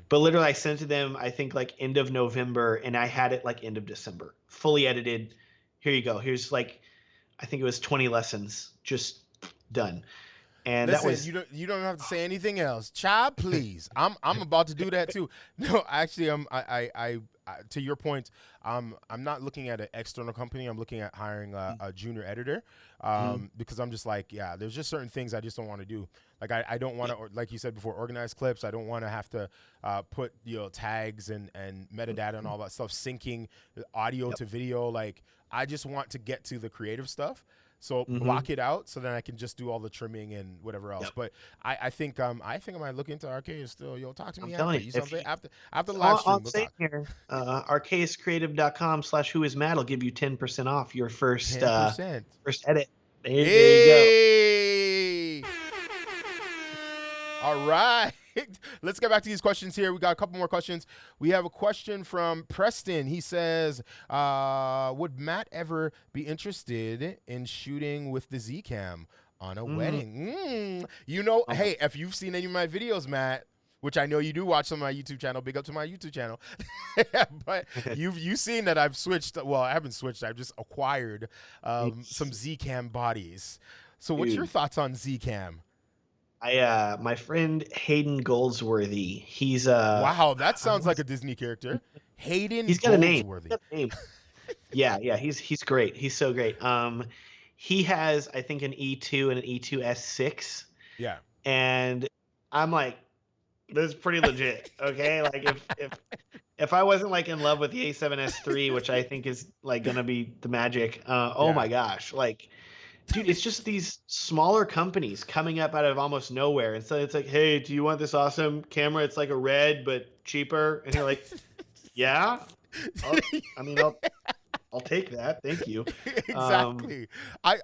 But literally I sent it to them, I think like end of November, and I had it like end of December, fully edited. Here you go. Here's like, I think it was 20 lessons just done. And Listen, that was you don't have to say anything else, child. Please, I'm about to do that too. No, actually, I to your point, I'm not looking at an external company. I'm looking at hiring a junior editor, because I'm just like, yeah, there's just certain things I just don't want to do. Like I don't want to, like you said before, organize clips. I don't want to have to put tags and metadata and all that stuff, syncing audio to video. Like I just want to get to the creative stuff. So block it out so then I can just do all the trimming and whatever else. But I think I might look into Arceus still. Yo, talk to me after. You something after the live stream. I'll say here, arceuscreative.com/whoismatt will give you 10% off your first 10%. first edit. There Hey! you go. All right. Let's get back to these questions here. We got a couple more questions. We have a question from Preston. He says, would Matt ever be interested in shooting with the ZCam on a wedding? Hey, if you've seen any of my videos, Matt, which I know you do watch on my YouTube channel, big up to my YouTube channel, but you've seen that I've switched. Well, I haven't switched. I've just acquired some ZCam bodies. So what's your thoughts on ZCam? My friend Hayden Goldsworthy, he's wow, that sounds like a Disney character. Hayden he's got Goldsworthy. A name. Yeah, he's great. He's so great. He has, I think, an E2 and an E2S6. Yeah. And I'm like, this is pretty legit. Okay. Like if I wasn't like in love with the A7S III, which I think is like gonna be the magic, my gosh. Like, dude, it's just these smaller companies coming up out of almost nowhere. And so it's like, hey, do you want this awesome camera? It's like a red, but cheaper. And you're like, yeah, I'll take that. Thank you. Exactly. I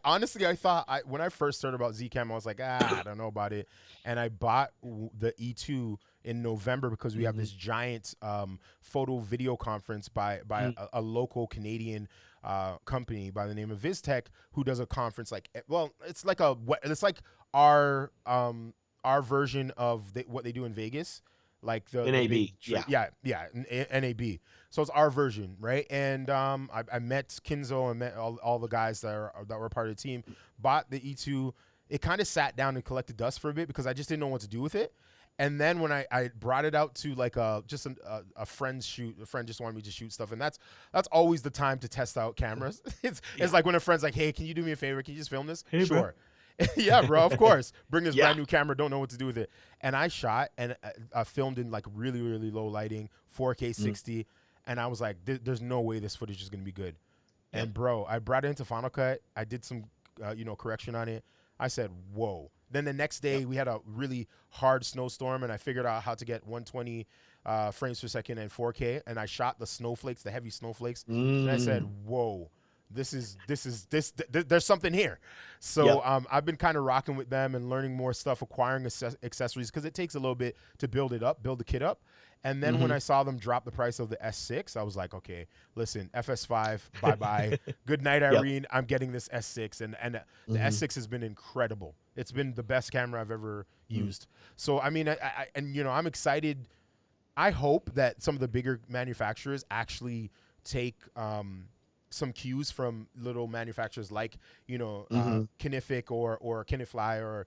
thought when I first heard about ZCam, I was like, I don't know about it. And I bought the E2 in November because we have this giant photo video conference by a local Canadian company by the name of VizTech, who does a conference it's like our version of what they do in Vegas, like the NAB. NAB. So it's our version, right? And I met Kinzo and met all the guys that were part of the team. Bought the E2. It kind of sat down and collected dust for a bit because I just didn't know what to do with it. And then when I brought it out to like a friend's shoot, a friend just wanted me to shoot stuff, and that's always the time to test out cameras. It's like when a friend's like, "Hey, can you do me a favor? Can you just film this?" Hey, sure. Yeah, bro, of course. Bring this brand new camera, don't know what to do with it. And I shot and I filmed in like really, really low lighting, 4K 60, and I was like, there's no way this footage is gonna be good. And bro, I brought it into Final Cut. I did some correction on it. I said, whoa. Then the next day we had a really hard snowstorm, and I figured out how to get 120 frames per second and 4K, and I shot the snowflakes, the heavy snowflakes, and I said, whoa, there's something here. So Yep. I've been kind of rocking with them and learning more stuff, acquiring accessories because it takes a little bit to build the kit up. And then when Hmm. I saw them drop the price of the S6, I was like, okay, listen, FS5, bye bye, good night, Yep. Irene. I'm getting this S6, and the Hmm. S6 has been incredible. It's been the best camera I've ever Hmm. used. So I mean, and I'm excited. I hope that some of the bigger manufacturers actually take some cues from little manufacturers like Hmm. Kinific or Kinefly or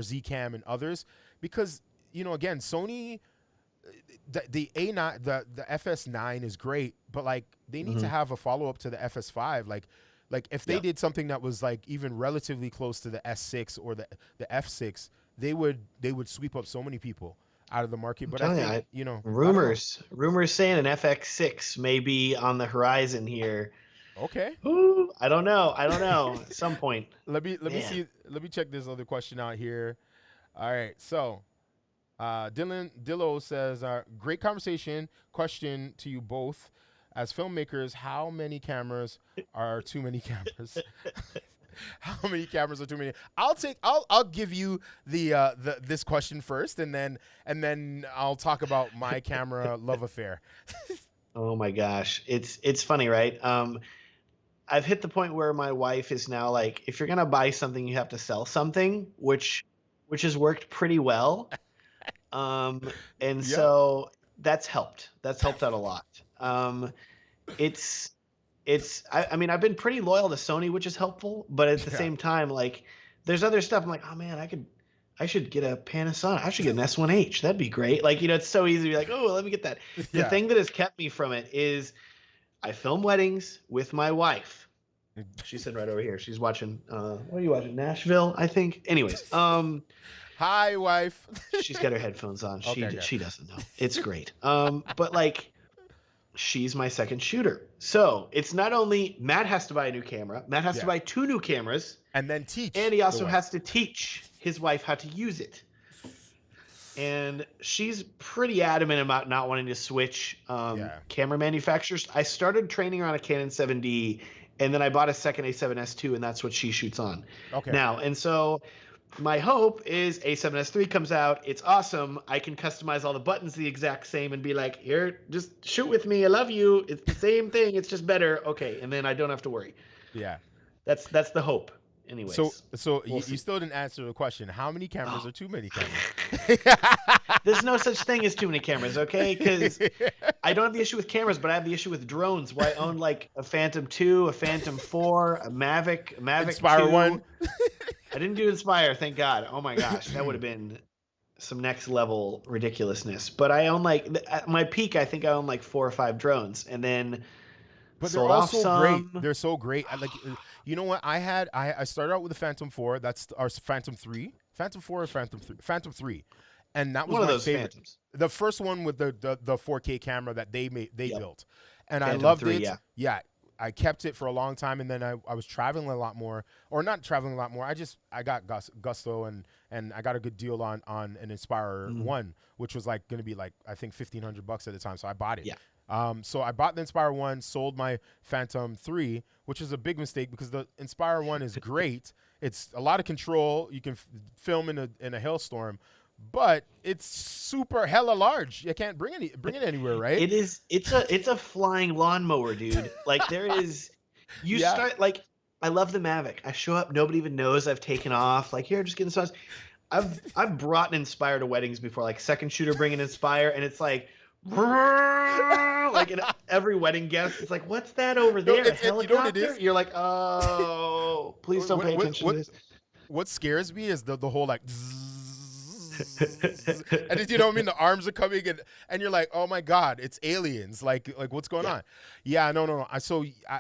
ZCam and others, because again, Sony, the A9, the FS9 is great, but like they need to Hmm. have a follow up to the FS5. Like if they Yep. did something that was like even relatively close to the S6 or the F6, they would sweep up so many people out of the market. I'm But I telling you, think I don't know. rumors saying an FX6 may be on the horizon here. Okay, Ooh, I don't know. At some point, let me man. see. Let me check this other question out here. All right, so Dylan Dillo says, "Great conversation. Question to you both, as filmmakers: how many cameras are too many cameras? How many cameras are too many? I'll give you the this question first, and then I'll talk about my camera love affair. Oh my gosh, it's funny, right? I've hit the point where my wife is now like, if you're gonna buy something, you have to sell something, which has worked pretty well. Um, and Yep. so that's helped. That's helped out a lot. It's I mean, I've been pretty loyal to Sony, which is helpful, but at the Yeah. same time, like there's other stuff. I'm like, oh man, I should get a Panasonic. I should get an S1H. That'd be great. Like, it's so easy to be like, oh, let me get that. The Yeah. thing that has kept me from it is I film weddings with my wife. She's sitting right over here. She's watching. What are you watching? Nashville, I think. Anyways, Hi, wife. she's got her headphones on. Okay, She okay. she doesn't know. It's great. But like she's my second shooter. So it's not only Matt has to buy a new camera, Matt has to Yeah. buy two new cameras, And then and teach he the also wife. has to teach his wife how to use it. And she's pretty adamant about not wanting to switch Yeah. camera manufacturers. I started training her on a Canon 7D, and then I bought a second A7S II, and that's what she shoots on Okay. now. And so my hope is A7S III comes out. It's awesome. I can customize all the buttons the exact same and be like, here, just shoot with me. I love you. It's the same thing. It's just better. Okay, and then I don't have to worry. Yeah. That's the hope. So Anyways, so we'll you see. still didn't answer the question. How many cameras Oh, are too many cameras? there's no such thing as too many cameras, okay? Because I don't have the issue with cameras, but I have the issue with drones, where I own like a Phantom 2, a Phantom 4, a Mavic Inspire 2. one. I didn't do Inspire, thank God. Oh my gosh, that would have been some next level ridiculously. But I own like at my peak, I think I own like 4 or 5 drones, and then But they're sold all off so great. some. They're so great. You know what? I started out with the Phantom 4. That's our Phantom 3. Phantom 4 or Phantom 3? Phantom 3. And that was One of my those favorite. Phantoms. The first one with the 4K camera that they Yep, built. And I Phantom loved 3. it. Yeah. Yeah. I kept it for a long time, and then I was traveling a lot more, or not traveling a lot more. I got gusto, and I got a good deal on an Inspire Mhm. One, which was like going to be like I think $1,500 at the time. So I bought it. Yeah. So I bought the Inspire One, sold my Phantom 3, which is a big mistake because the Inspire One is great. It's a lot of control. You can film in a hailstorm, but it's super hella large. You can't bring it anywhere, right? It is. It's a flying lawnmower, dude. Like there is. You Yeah. start like. I love the Mavic. I show up, nobody even knows I've taken off. Like here, just getting sauce. I've brought an Inspire to weddings before, like second shooter bringing Inspire, and it's like, like in every wedding guest, it's like, what's that over No, there? A you know what it helicopter? is? You're like, oh, please don't What pay what attention to what this. what scares me is the whole like and you know what I mean, the arms are coming and you're like, oh my god, it's aliens, like what's going Yeah. on? Yeah, no.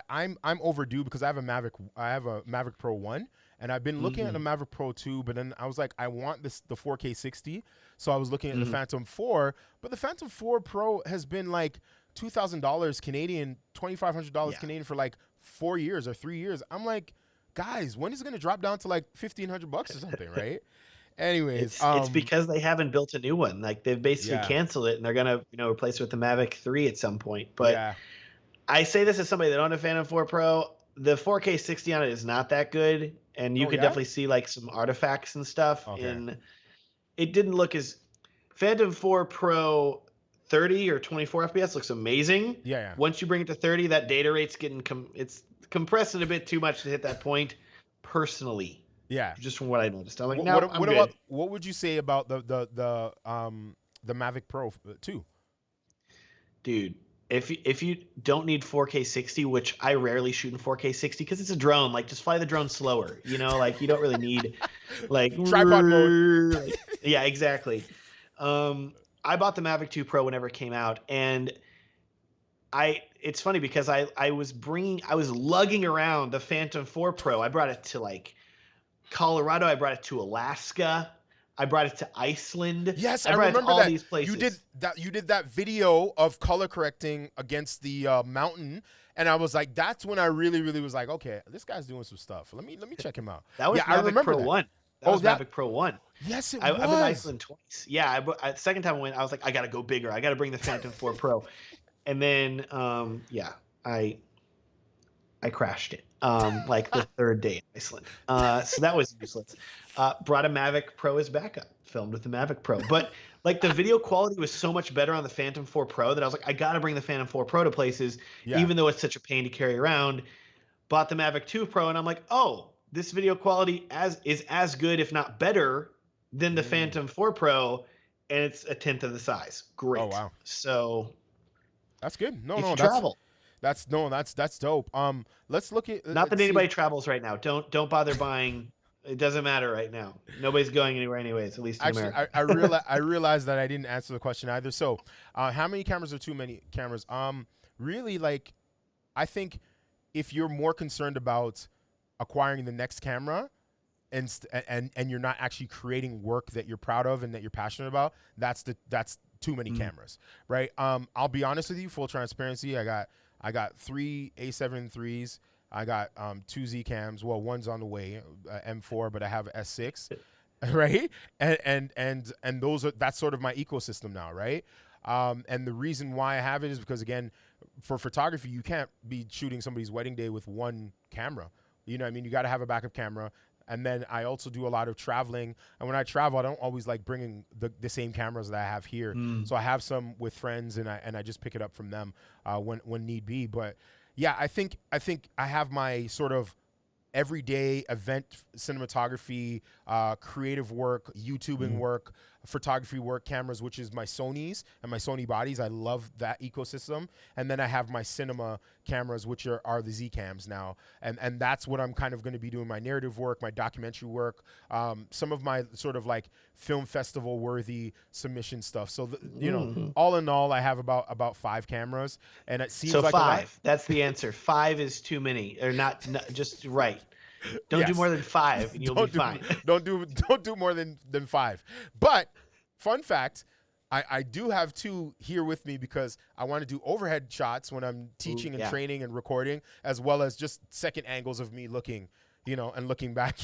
I'm overdue because I have a Mavic Pro 1, and I've been looking at the Hmm. Mavic Pro 2, but then I was like, I want the 4K 60, so I was looking at the Hmm. Phantom 4, but the Phantom 4 Pro has been like $2,000 Canadian, $2,500 Yeah. Canadian for like 4 years or 3 years. I'm like, guys, when is it gonna drop down to like $1,500 or something, right? Anyways, It's because they haven't built a new one. Like they've basically yeah, canceled it, and they're gonna replace it with the Mavic 3 at some point. But yeah, I say this as somebody that owned a Phantom 4 Pro. The 4K 60 on it is not that good, and you Oh could yeah. definitely see like some artifacts and stuff. Okay. In it didn't look as Phantom 4 Pro 30 or 24 FPS looks amazing. Yeah. Yeah. Once you bring it to 30, that data rate's getting it's compressing a bit too much to hit that point. Personally, Yeah. just from what I noticed, I'm like, What no, what, I'm what good. about what would you say about the Mavic Pro 2? Dude, if you don't need 4K 60, which I rarely shoot in 4K 60 because it's a drone, like just fly the drone slower. You know, like you don't really need like, Tripod mode. yeah, exactly. I bought the Mavic 2 Pro whenever it came out, and it's funny because I was lugging around the Phantom 4 Pro. I brought it to like Colorado, I brought it to Alaska, I brought it to Iceland. Yes, I I brought it to remember all that. these places. You did that video of color correcting against the mountain, and I was like, that's when I really was like, okay, this guy's doing some stuff. Let me check him out. That was Yeah, I Mavic remember Pro that. 1. That Oh, was Mavic Pro 1. Yes, it I've been to was. Iceland twice. Yeah, second time I went, I was like, I gotta go bigger. I gotta bring the Phantom 4 Pro, and then yeah, I crashed it like the third day in Iceland. So that was useless. Brought a Mavic Pro as backup. Filmed with the Mavic Pro, but like the video quality was so much better on the Phantom 4 Pro that I was like, I gotta bring the Phantom 4 Pro to places, Yeah. even though it's such a pain to carry around. Bought the Mavic 2 Pro, and I'm like, oh, this video quality is as good, if not better, than the Phantom 4 Pro, and it's a tenth of the size. Great. Oh wow, So that's good. No, if no, you travel, that's dope. Let's look at. not that let's see anybody if- travels right now. Don't bother buying. It doesn't matter right now. Nobody's going anywhere anyways, at least in Actually, America. I realized that I didn't answer the question either. So, how many cameras are too many cameras? Really, like, I think if you're more concerned about acquiring the next camera and you're not actually creating work that you're proud of and that you're passionate about, that's too many cameras, right? I'll be honest with you, full transparency. I got 3 A73s. I got 2 ZCams. Well, one's on the way, M4, but I have S6, right? And that's sort of my ecosystem now, right? And the reason why I have it is because, again, for photography, you can't be shooting somebody's wedding day with one camera. You know what I mean? You got to have a backup camera. And then I also do a lot of traveling. And when I travel, I don't always like bringing the same cameras that I have here. So I have some with friends, and I just pick it up from them when need be. But yeah, I think I have my sort of everyday event cinematography, creative work, YouTubing work, photography work, cameras, which is my Sonys and my Sony bodies. I love that ecosystem. And then I have my cinema cameras, which are the ZCams now. And that's what I'm kind of going to be doing, my narrative work, my documentary work, some of my sort of like film festival worthy submission stuff. So, you know, all in all, I have about 5 cameras, and it seems So like 5. That's the answer. 5 is too many, or not just right. Don't do Yes. more than 5, and you'll be fine. Don't do more than 5. But fun fact, I do have 2 here with me because I want to do overhead shots when I'm teaching and training and recording, as well as just second angles of me looking, you know, and looking back.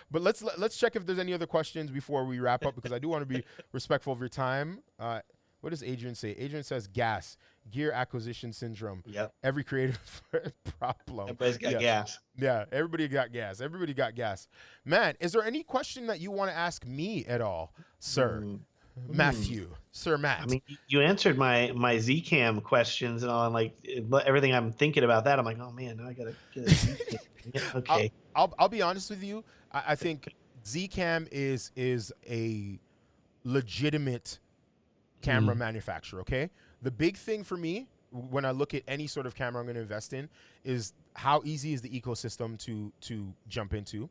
But let's check if there's any other questions before we wrap up, because I do want to be respectful of your time. What does Adrian say? Adrian says gear acquisition syndrome. Yep. Every creative problem. Everybody's got gas. Yeah, everybody got gas. Man, is there any question that you want to ask me at all, sir? Matthew, Sir Matt. I mean, you answered my ZCam questions and all, and like everything I'm thinking about that. I'm like, oh man, now I gotta get a ZCam. Yeah, okay. I'll be honest with you. I think ZCam is a legitimate camera manufacturer. Okay, the big thing for me when I look at any sort of camera I'm going to invest in is how easy is the ecosystem to jump into.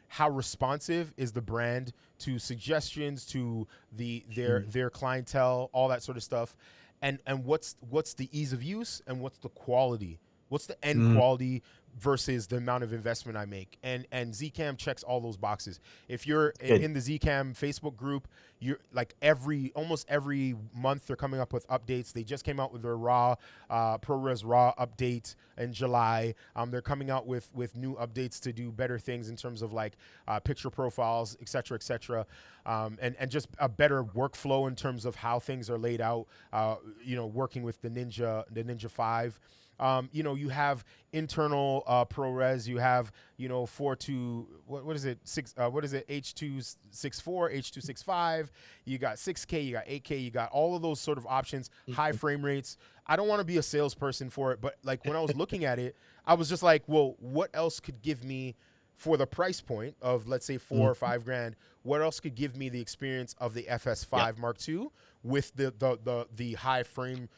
How responsive is the brand to suggestions, to their clientele, all that sort of stuff, and what's the ease of use, and what's the quality, what's the end quality versus the amount of investment I make. And ZCam checks all those boxes. If you're Good. in the ZCam Facebook group, you're like almost every month they're coming up with updates. They just came out with their raw ProRes raw update in July. They're coming out with new updates to do better things in terms of like picture profiles, et cetera, et cetera. And just a better workflow in terms of how things are laid out, working with the Ninja 5. You have internal ProRes. You have, 4.2. What is it? What is it? H.264, H.265. You got 6K. You got 8K. You got all of those sort of options. High frame rates. I don't want to be a salesperson for it, but like when I was looking at it, I was just like, well, what else could give me for the price point of, let's say, $4 or $5 grand? What else could give me the experience of the FS5 Mark II with the high frame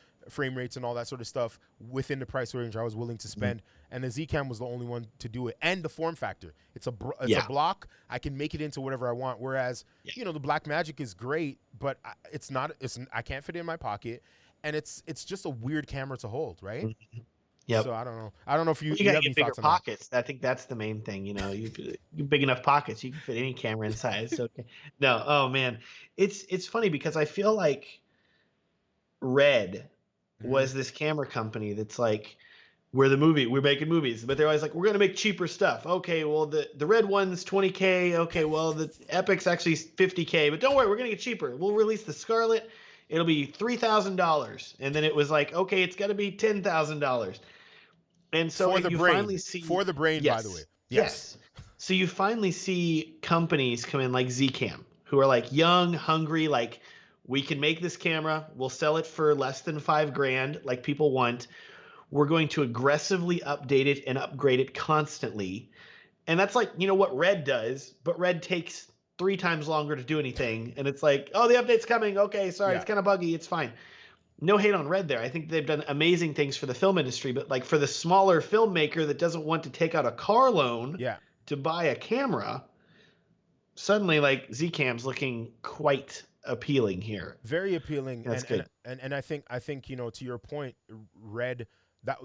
rates and all that sort of stuff within the price range I was willing to spend? And the ZCam was the only one to do it. And the form factor, it's a block. I can make it into whatever I want. Whereas the Blackmagic is great, but I can't fit it in my pocket, and it's just a weird camera to hold, right? Yep. So I don't know if you gotta have get any bigger thoughts on that. pockets. I think that's the main thing. You big enough pockets, you can fit any camera inside. It's okay. No, oh man, it's funny because I feel like Red was this camera company that's like, we're making movies, but they're always like, we're gonna make cheaper stuff. Okay, well the Red one's 20K. Okay, well the Epic's actually 50K, but don't worry, we're gonna get cheaper. We'll release the Scarlet. It'll be $3,000, and then it was like, okay, it's got to be $10,000. And so finally see for the brain, yes, by the way. Yes. So you finally see companies come in like ZCam, who are like young, hungry, like, we can make this camera, we'll sell it for less than $5 grand, like people want. We're going to aggressively update it and upgrade it constantly. And that's like, what Red does, but Red takes 3 times longer to do anything. And it's like, oh, the update's coming. Okay, sorry, it's kind of buggy. It's fine. No hate on Red there. I think they've done amazing things for the film industry, but like for the smaller filmmaker that doesn't want to take out a car loan to buy a camera, suddenly like ZCam's looking quite appealing here. Very appealing. That's good. And I think to your point, Red, that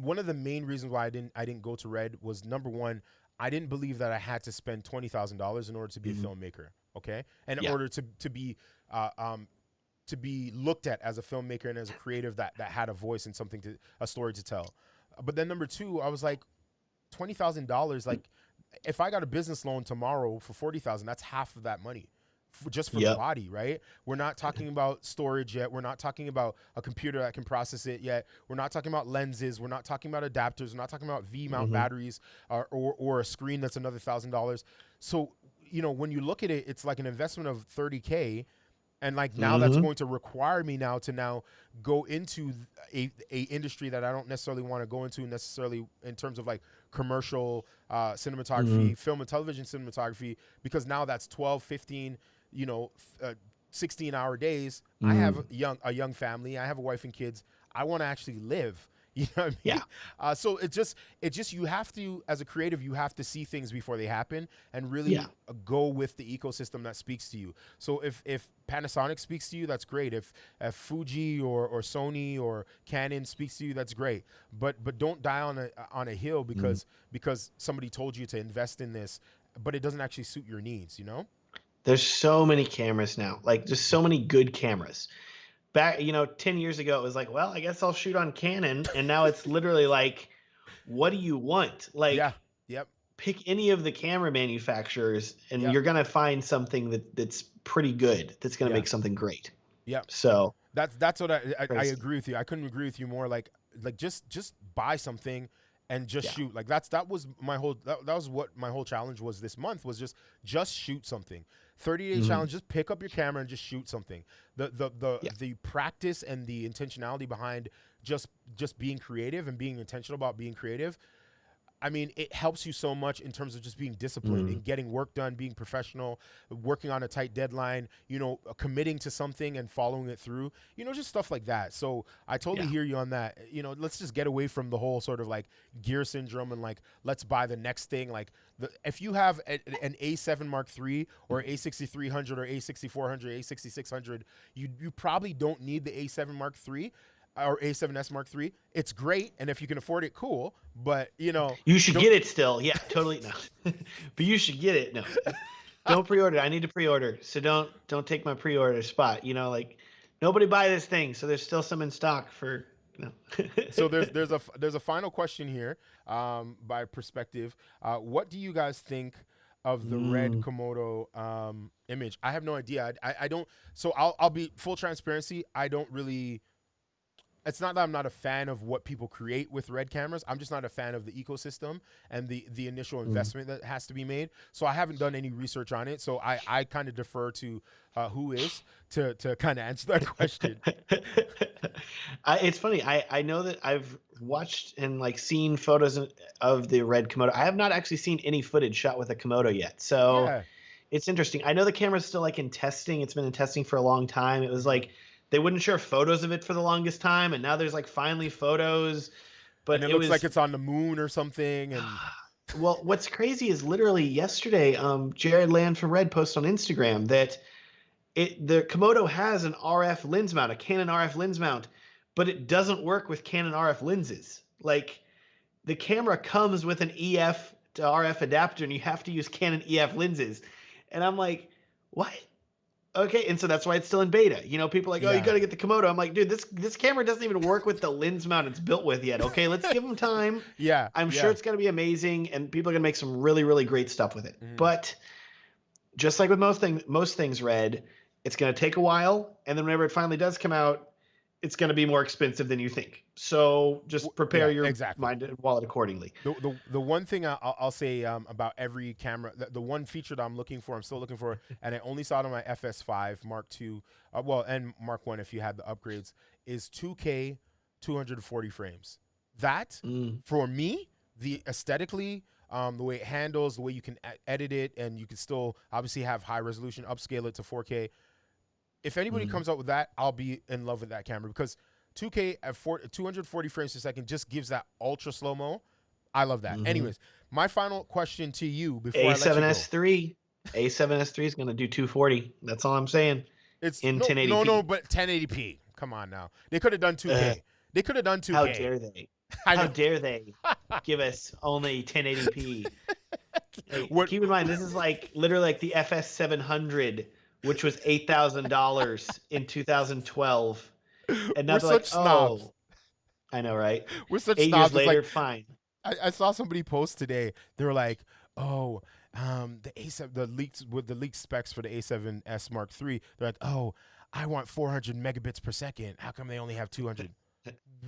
one of the main reasons why I didn't go to Red was, number one, I didn't believe that I had to spend $20,000 in order to be a filmmaker. Okay. And in order to be looked at as a filmmaker and as a creative that had a voice and a story to tell. But then number two, I was like, $20,000, like if I got a business loan tomorrow for $40,000, that's half of that money just for the body, right? We're not talking about storage yet. We're not talking about a computer that can process it yet. We're not talking about lenses. We're not talking about adapters. We're not talking about V-mount batteries or a screen that's another $1,000. So, when you look at it, it's like an investment of $30K. And like now that's going to require me now to go into a industry that I don't necessarily want to go into necessarily in terms of like commercial cinematography, film and television cinematography, because now that's 12, 15, 16-hour days. I have a young family. I have a wife and kids. I want to actually live. You know what I mean? Yeah. So it's just you have to, as a creative, you have to see things before they happen and really go with the ecosystem that speaks to you. So if Panasonic speaks to you, that's great. If Fuji or Sony or Canon speaks to you, that's great. But don't die on a hill because somebody told you to invest in this, but it doesn't actually suit your needs. There's so many cameras now. Like, there's so many good cameras. Back, 10 years ago, it was like, well, I guess I'll shoot on Canon. And now it's literally like, what do you want? Like, pick any of the camera manufacturers and you're going to find something that's pretty good. That's going to make something great. Yeah. So that's what I agree with you. I couldn't agree with you more. Like just buy something and just shoot. Like that was my whole, that was what my whole challenge was this month, was just shoot something. 30-day challenge, just pick up your camera and just shoot something. The practice and the intentionality behind just being creative and being intentional about being creative, I mean, it helps you so much in terms of just being disciplined and getting work done, being professional, working on a tight deadline, committing to something and following it through, just stuff like that. So I totally hear you on that. Let's just get away from the whole sort of like gear syndrome and like, let's buy the next thing. Like if you have an A7 Mark III or A6300 or A6400, A6600, you probably don't need the A7 Mark III. or A7S Mark III. It's great, and if you can afford it, cool. But you know, You should don't. get it still. Yeah, totally. No, but you should get it. No, don't pre-order. I need to pre-order, so don't take my pre-order spot. You know, like nobody buy this thing, so there's still some in stock for. No. So there's a final question here, by perspective. What do you guys think of the red Mm. Komodo image? I have no idea. I don't. So I'll be full transparency. I don't really. It's not that I'm not a fan of what people create with red cameras. I'm just not a fan of the ecosystem and the initial Mm. investment that has to be made. So I haven't done any research on it. So I kind of defer to who is to kind of answer that question. It's funny. I know that I've watched and like seen photos of the red Komodo. I have not actually seen any footage shot with a Komodo yet. So Yeah. it's interesting. I know the camera's still like in testing. It's been in testing for a long time. It was Mhm. like they wouldn't share photos of it for the longest time, and now there's like finally photos. And But it it looks like was it's on the moon or something. And well, what's crazy is literally yesterday, Jared Land from Red posted on Instagram that the Komodo has an RF lens mount, a Canon RF lens mount, but it doesn't work with Canon RF lenses. Like the camera comes with an EF to RF adapter, and you have to use Canon EF lenses. And I'm like, what? Okay, and so that's why it's still in beta. You know, people are like, oh, you yeah, got to get the Komodo. I'm like, dude, this camera doesn't even work with the lens mount it's built with yet. Okay, let's give them time. yeah, I'm sure yeah. it's going to be amazing, and people are going to make some really, really great stuff with it. Mhm. But just like with most things, Red, it's going to take a while, and then whenever it finally does come out, it's going to be more expensive than you think. So just prepare Yeah, your exactly. mind and wallet accordingly. The one thing I'll say about every camera, the one feature that I'm looking for, I'm still looking for, and I only saw it on my FS5 Mark II, well, and Mark One if you had the upgrades, is 2K 240 frames. That Mm, for me, the aesthetically, the way it handles, the way you can edit it, and you can still obviously have high resolution, upscale it to 4K. If anybody mm, comes up with that, I'll be in love with that camera because 2K at 240 frames per second just gives that ultra slow mo. I love that. mm-hmm. Anyways, my final question to you before I let you go. A7S III. A7S III is going to do 240. That's all I'm saying. It's In no, 1080p. but 1080p. Come on now. They could have done Uh, 2K. They could have done how 2K. dare they? I How know. dare they give us only 1080p? Hey, What keep in mind, this is like literally like the FS700, which was $8,000 in 2012. And now we're they're like, such snobs. oh, I know, right? We're such 8 years snobs. It's like later, fine. I saw somebody post today. They were like, "Oh, the A7, the leaked specs for the A7S Mark III. They're like, oh, I want 400 megabits per second. How come they only have 200?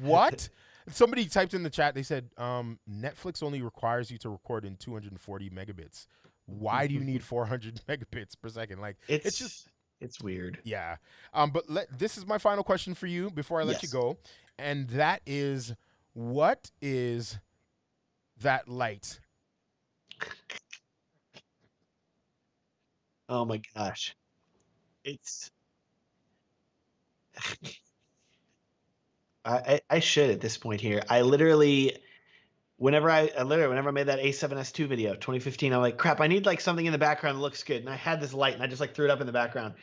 What? Somebody typed in the chat. They said, Netflix only requires you to record in 240 megabits. Why do you need 400 megabits per second? Like, it's just it's weird. yeah. But this is my final question for you before I let you Yes. go, and that is, what is that light? Oh my gosh. It's I should at this point here. I literally whenever I made that A7S II video 2015, I'm like, crap, I need like something in the background that looks good. And I had this light and I just like threw it up in the background.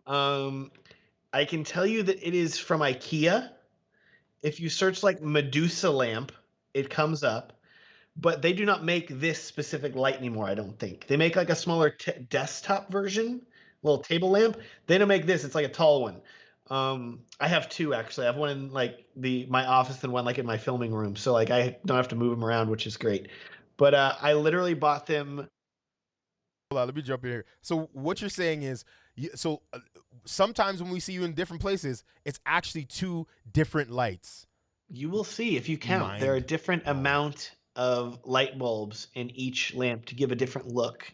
Um I can tell you that it is from IKEA. If you search like Medusa lamp, it comes up. But they do not make this specific light anymore, I don't think. They make like a smaller desktop version, little table lamp. They don't make this. It's like a tall one. I have two actually. I have one in like my office and one like in my filming room. So like I don't have to move them around, which is great. But I literally bought them. Hold on, let me jump in here. So what you're saying is, sometimes when we see you in different places, it's actually two different lights. You will see if you count. There are a Mind different blown. amount of light bulbs in each lamp to give a different look.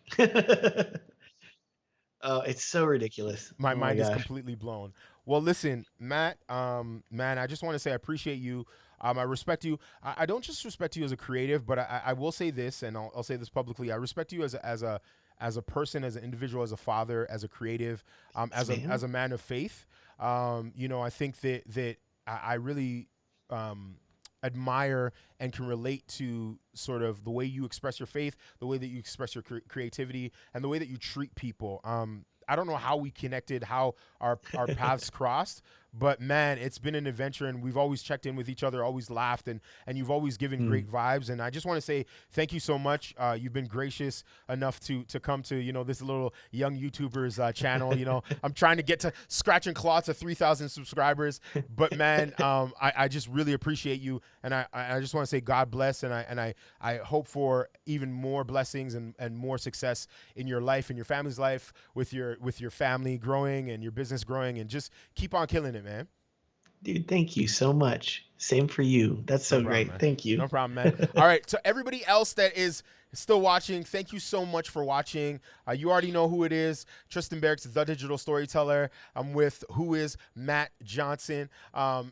Oh, it's so ridiculous. My Oh my mind is gosh. completely blown. Well, listen, Matt, man, I just want to say I appreciate you. I respect you. I don't just respect you as a creative, but I will say this, and I'll say this publicly. I respect you as a person, as an individual, as a father, as a creative, Thanks, man. as a man of faith. I think that I really um, admire and can relate to sort of the way you express your faith, the way that you express your creativity, and the way that you treat people. I don't know how we connected, how our paths crossed, But man, it's been an adventure, and we've always checked in with each other, always laughed, and you've always given great vibes. And I just want to say thank you so much. You've been gracious enough to come to, you know, this little young YouTuber's channel. You know, I'm trying to get to scratch and claw to 3,000 subscribers, but man, I just really appreciate you, and I just want to say God bless, and I hope for even more blessings and more success in your life, in your family's life, with your family growing and your business growing, and just keep on killing it, man. Dude, thank you so much. Same for you. That's so great. Man. Thank you. No problem, man. All right. So everybody else that is still watching, thank you so much for watching. You already know who it is. Tristan Barracks, the digital storyteller. I'm with Who Is Matt Johnson.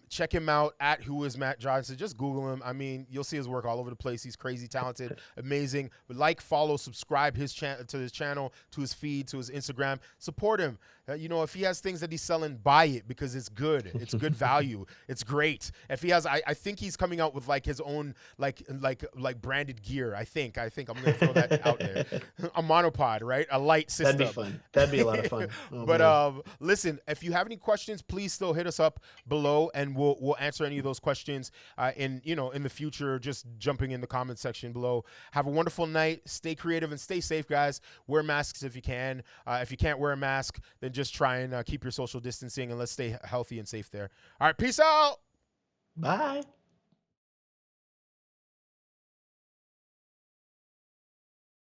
Check him out at Who Is Matt Johnson. Just Google him. I mean, you'll see his work all over the place. He's crazy talented, amazing. Like, follow, subscribe to his channel, to his feed, to his Instagram. Support him. You know, if he has things that he's selling, buy it, because it's good. It's good value. It's great. If he has, I think he's coming out with like his own like branded gear. I think I'm gonna throw that out there. A monopod, right? A light system. That'd be fun. That'd be a lot of fun. Oh, but listen, if you have any questions, please still hit us up below, and we'll answer any of those questions in the future. Just jumping in the comment section below. Have a wonderful night. Stay creative and stay safe, guys. Wear masks if you can. If you can't wear a mask, then just try and keep your social distancing, and let's stay healthy and safe there. All right, peace out. Bye.